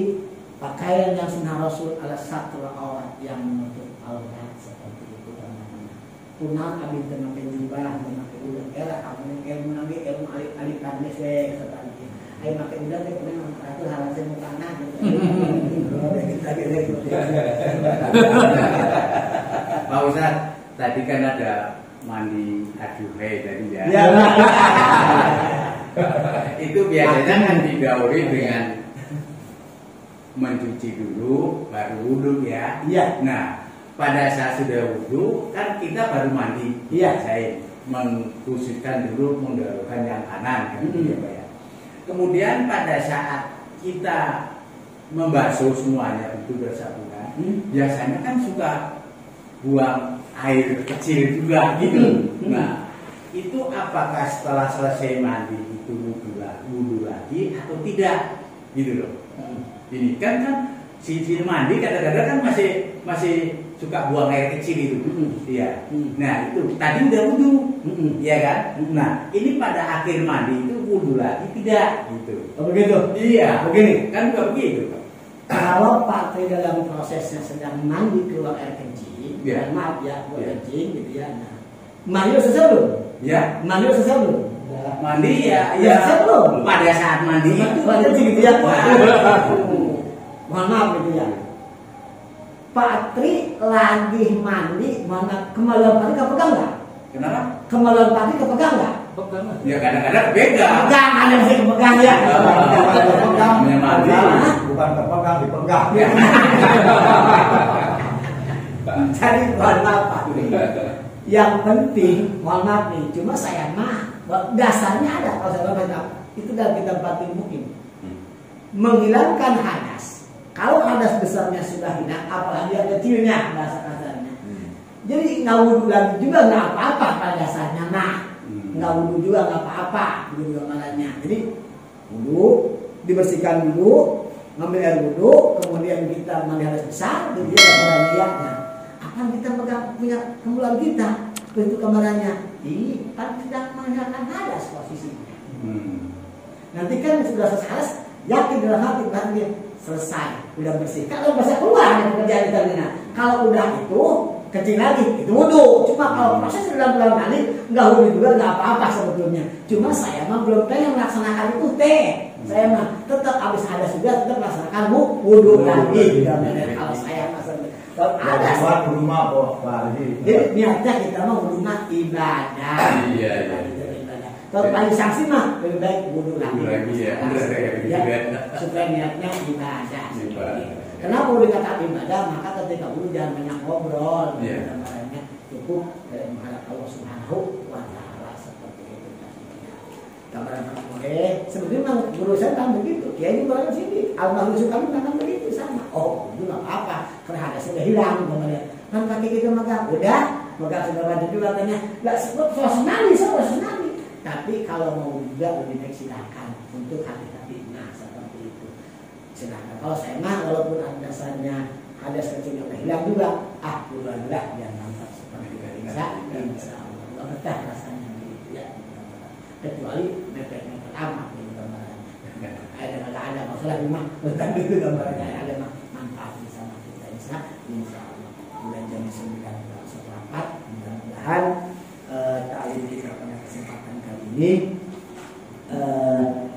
pakaian yang sunnah Rasul adalah satu aurat yang menutup aurat seperti itu gambarannya. Punah abin tenang penjubah, tenang udah era kamu ilmu nabi ilmu alik karnes seperti itu. Ayo pakai udah deh kemudian itu halasnya muka anak gitu. Pak Ustaz, tadi kan ada mandi aduhai tadi ya. Itu biasanya kan didahului dengan mencuci dulu baru wudhu ya. Iya. Nah, pada saat sudah wudhu kan kita baru mandi. Iya. Saya mengkhususkan dulu mendahulukan yang kanan kan ya Pak ya. Kemudian pada saat kita membasuh semuanya itu bersabungan, biasanya kan suka buang air kecil juga gitu. Nah, itu apakah setelah selesai mandi itu wudhu lagi atau tidak? Gitu loh. Ini kan si mandi kadang-kadang kan masih suka buang air kecil itu. Iya. Nah, itu tadi udah wudhu. Iya kan? Nah, ini pada akhir mandi itu wudhu lagi tidak gitu. Oh, begitu? Iya. Begini. Kan juga begitu. Kalau Pak Tri dalam prosesnya sedang mandi keluar air kencing, ya. Maaf ya, keluar kencing gitu ya. Nah, mandi selesai belum? Ya. Mandi selesai belum? Mandi ya. Selesai belum? Pada saat mandi itu kencing gitu ya. Mohon maaf gitu ya. Pak Tri lagi mandi, mana kemaluan Pak Tri kepegang nggak? Kenapa? Kemaluan Pak Tri kepegang nggak? Ya kadang-kadang kepegang. Pegang, ada yang kepegang ya. Kepegang, mandi. Bukan kepegang, dipegang. Jadi mohon maaf Pak Tri. Yang penting, mohon maaf nih, cuma saya mah dasarnya ada kalau saya bilang itu dalam kitab Fathul Muin. Menghilangkan hadas. Kalau hadas besarnya sudah hilang, apalagi yang kecilnya bahasa kasarnya. Jadi nggak wudhu lagi juga nggak apa-apa pada dasarnya. Nah, nggak wudhu juga nggak apa-apa, wudhu juga malahnya. Jadi wudhu dibersihkan dulu, ngambil air wudhu, kemudian kita mandi hadas besar, jadi dia gambarannya ya. Nah, akan kita pegang punya kemulan kita, bentuk gambarannya. Ini kan tidak menghilangkan hadas posisinya. Nanti kan sudah selesai hadas, yakin dalam hati dia selesai, udah bersih. Kalau bisa keluar yang pekerjaan kita ini. Kalau udah itu kecil lagi, itu wudhu. Cuma kalau proses sudah bulan kali, nggak wudhu juga nggak apa-apa sebetulnya. Cuma saya mah belum pengen melaksanakan itu teh. Saya mah tetap habis hadas juga tetap melaksanakan wudhu lagi. Kalau saya mah kalau ada wudhu mah jadi niatnya kita mah wudhu mah ibadah. Iya. Kalau paling sanksi mah lebih baik wudhu lagi. Ya. Supaya niatnya ibadah. Kenapa wudhu kata ibadah? Maka ketika wudhu jangan banyak ngobrol. Gambarannya cukup menghadap Allah Subhanahu wa Ta'ala seperti itu. Gambaran boleh. Sebenarnya guru saya kan begitu. Dia ini orang sini. Almarhum kami kan begitu sama. Oh, itu nggak apa-apa. Karena hadas sudah hilang. Kan kaki kita maka udah sudah ada juga katanya. Nggak sebut suasana. Tapi kalau mau juga lebih baik silakan untuk hati-hati. Nah seperti itu silakan. Kalau saya mah walaupun dasarnya hadas kecil yang hilang juga, udah biar nampak seperti itu. Insya Allah nggak betah rasanya gitu ya. Kecuali mepet-mepet amat gitu gambarannya. Ada masalah memang bukan itu gambarannya. Ada manfaat sama kita insya Allah. Bulan jam 9 seperempat mudah-mudahan ta'lim kita pada kesempatan kali ini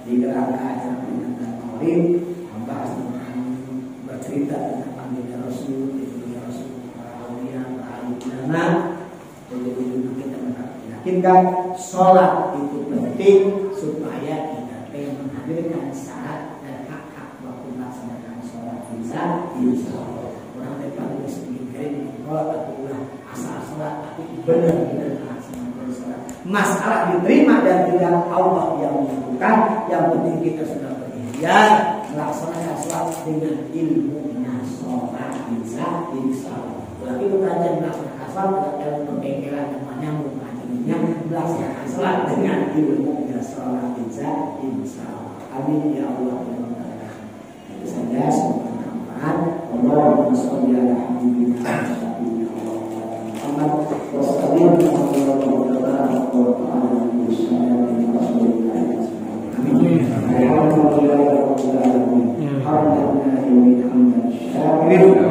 di kerangka acara peringatan Maulid membahas tentang bercerita tentang panggilan Rasul, Rasul, para aulia, para ulama, jadi kita meyakinkan sholat itu penting supaya kita menghadirkan syarat dan hak-hak waktu melaksanakan sholat bisa orang depan itu sedikit kalau atulah asal sholat tapi benar-benar melaksanakan sholat masalah diterima dan tidak Allah yang menentukan. Yang penting kita sudah berikhtiar melaksanakan sholat dengan ilmunya sholat bisa insyaallah. Tapi bukan melaksanakan sholat dalam pembengkelan yang menyambung akhirnya melaksanakan sholat dengan ilmunya sholat bisa insyaallah. Amin ya Allah ya Rabbal alamin. Itu saja semoga bermanfaat. Allahumma sholli ala habibina Muhammad wa sallim ala Amin.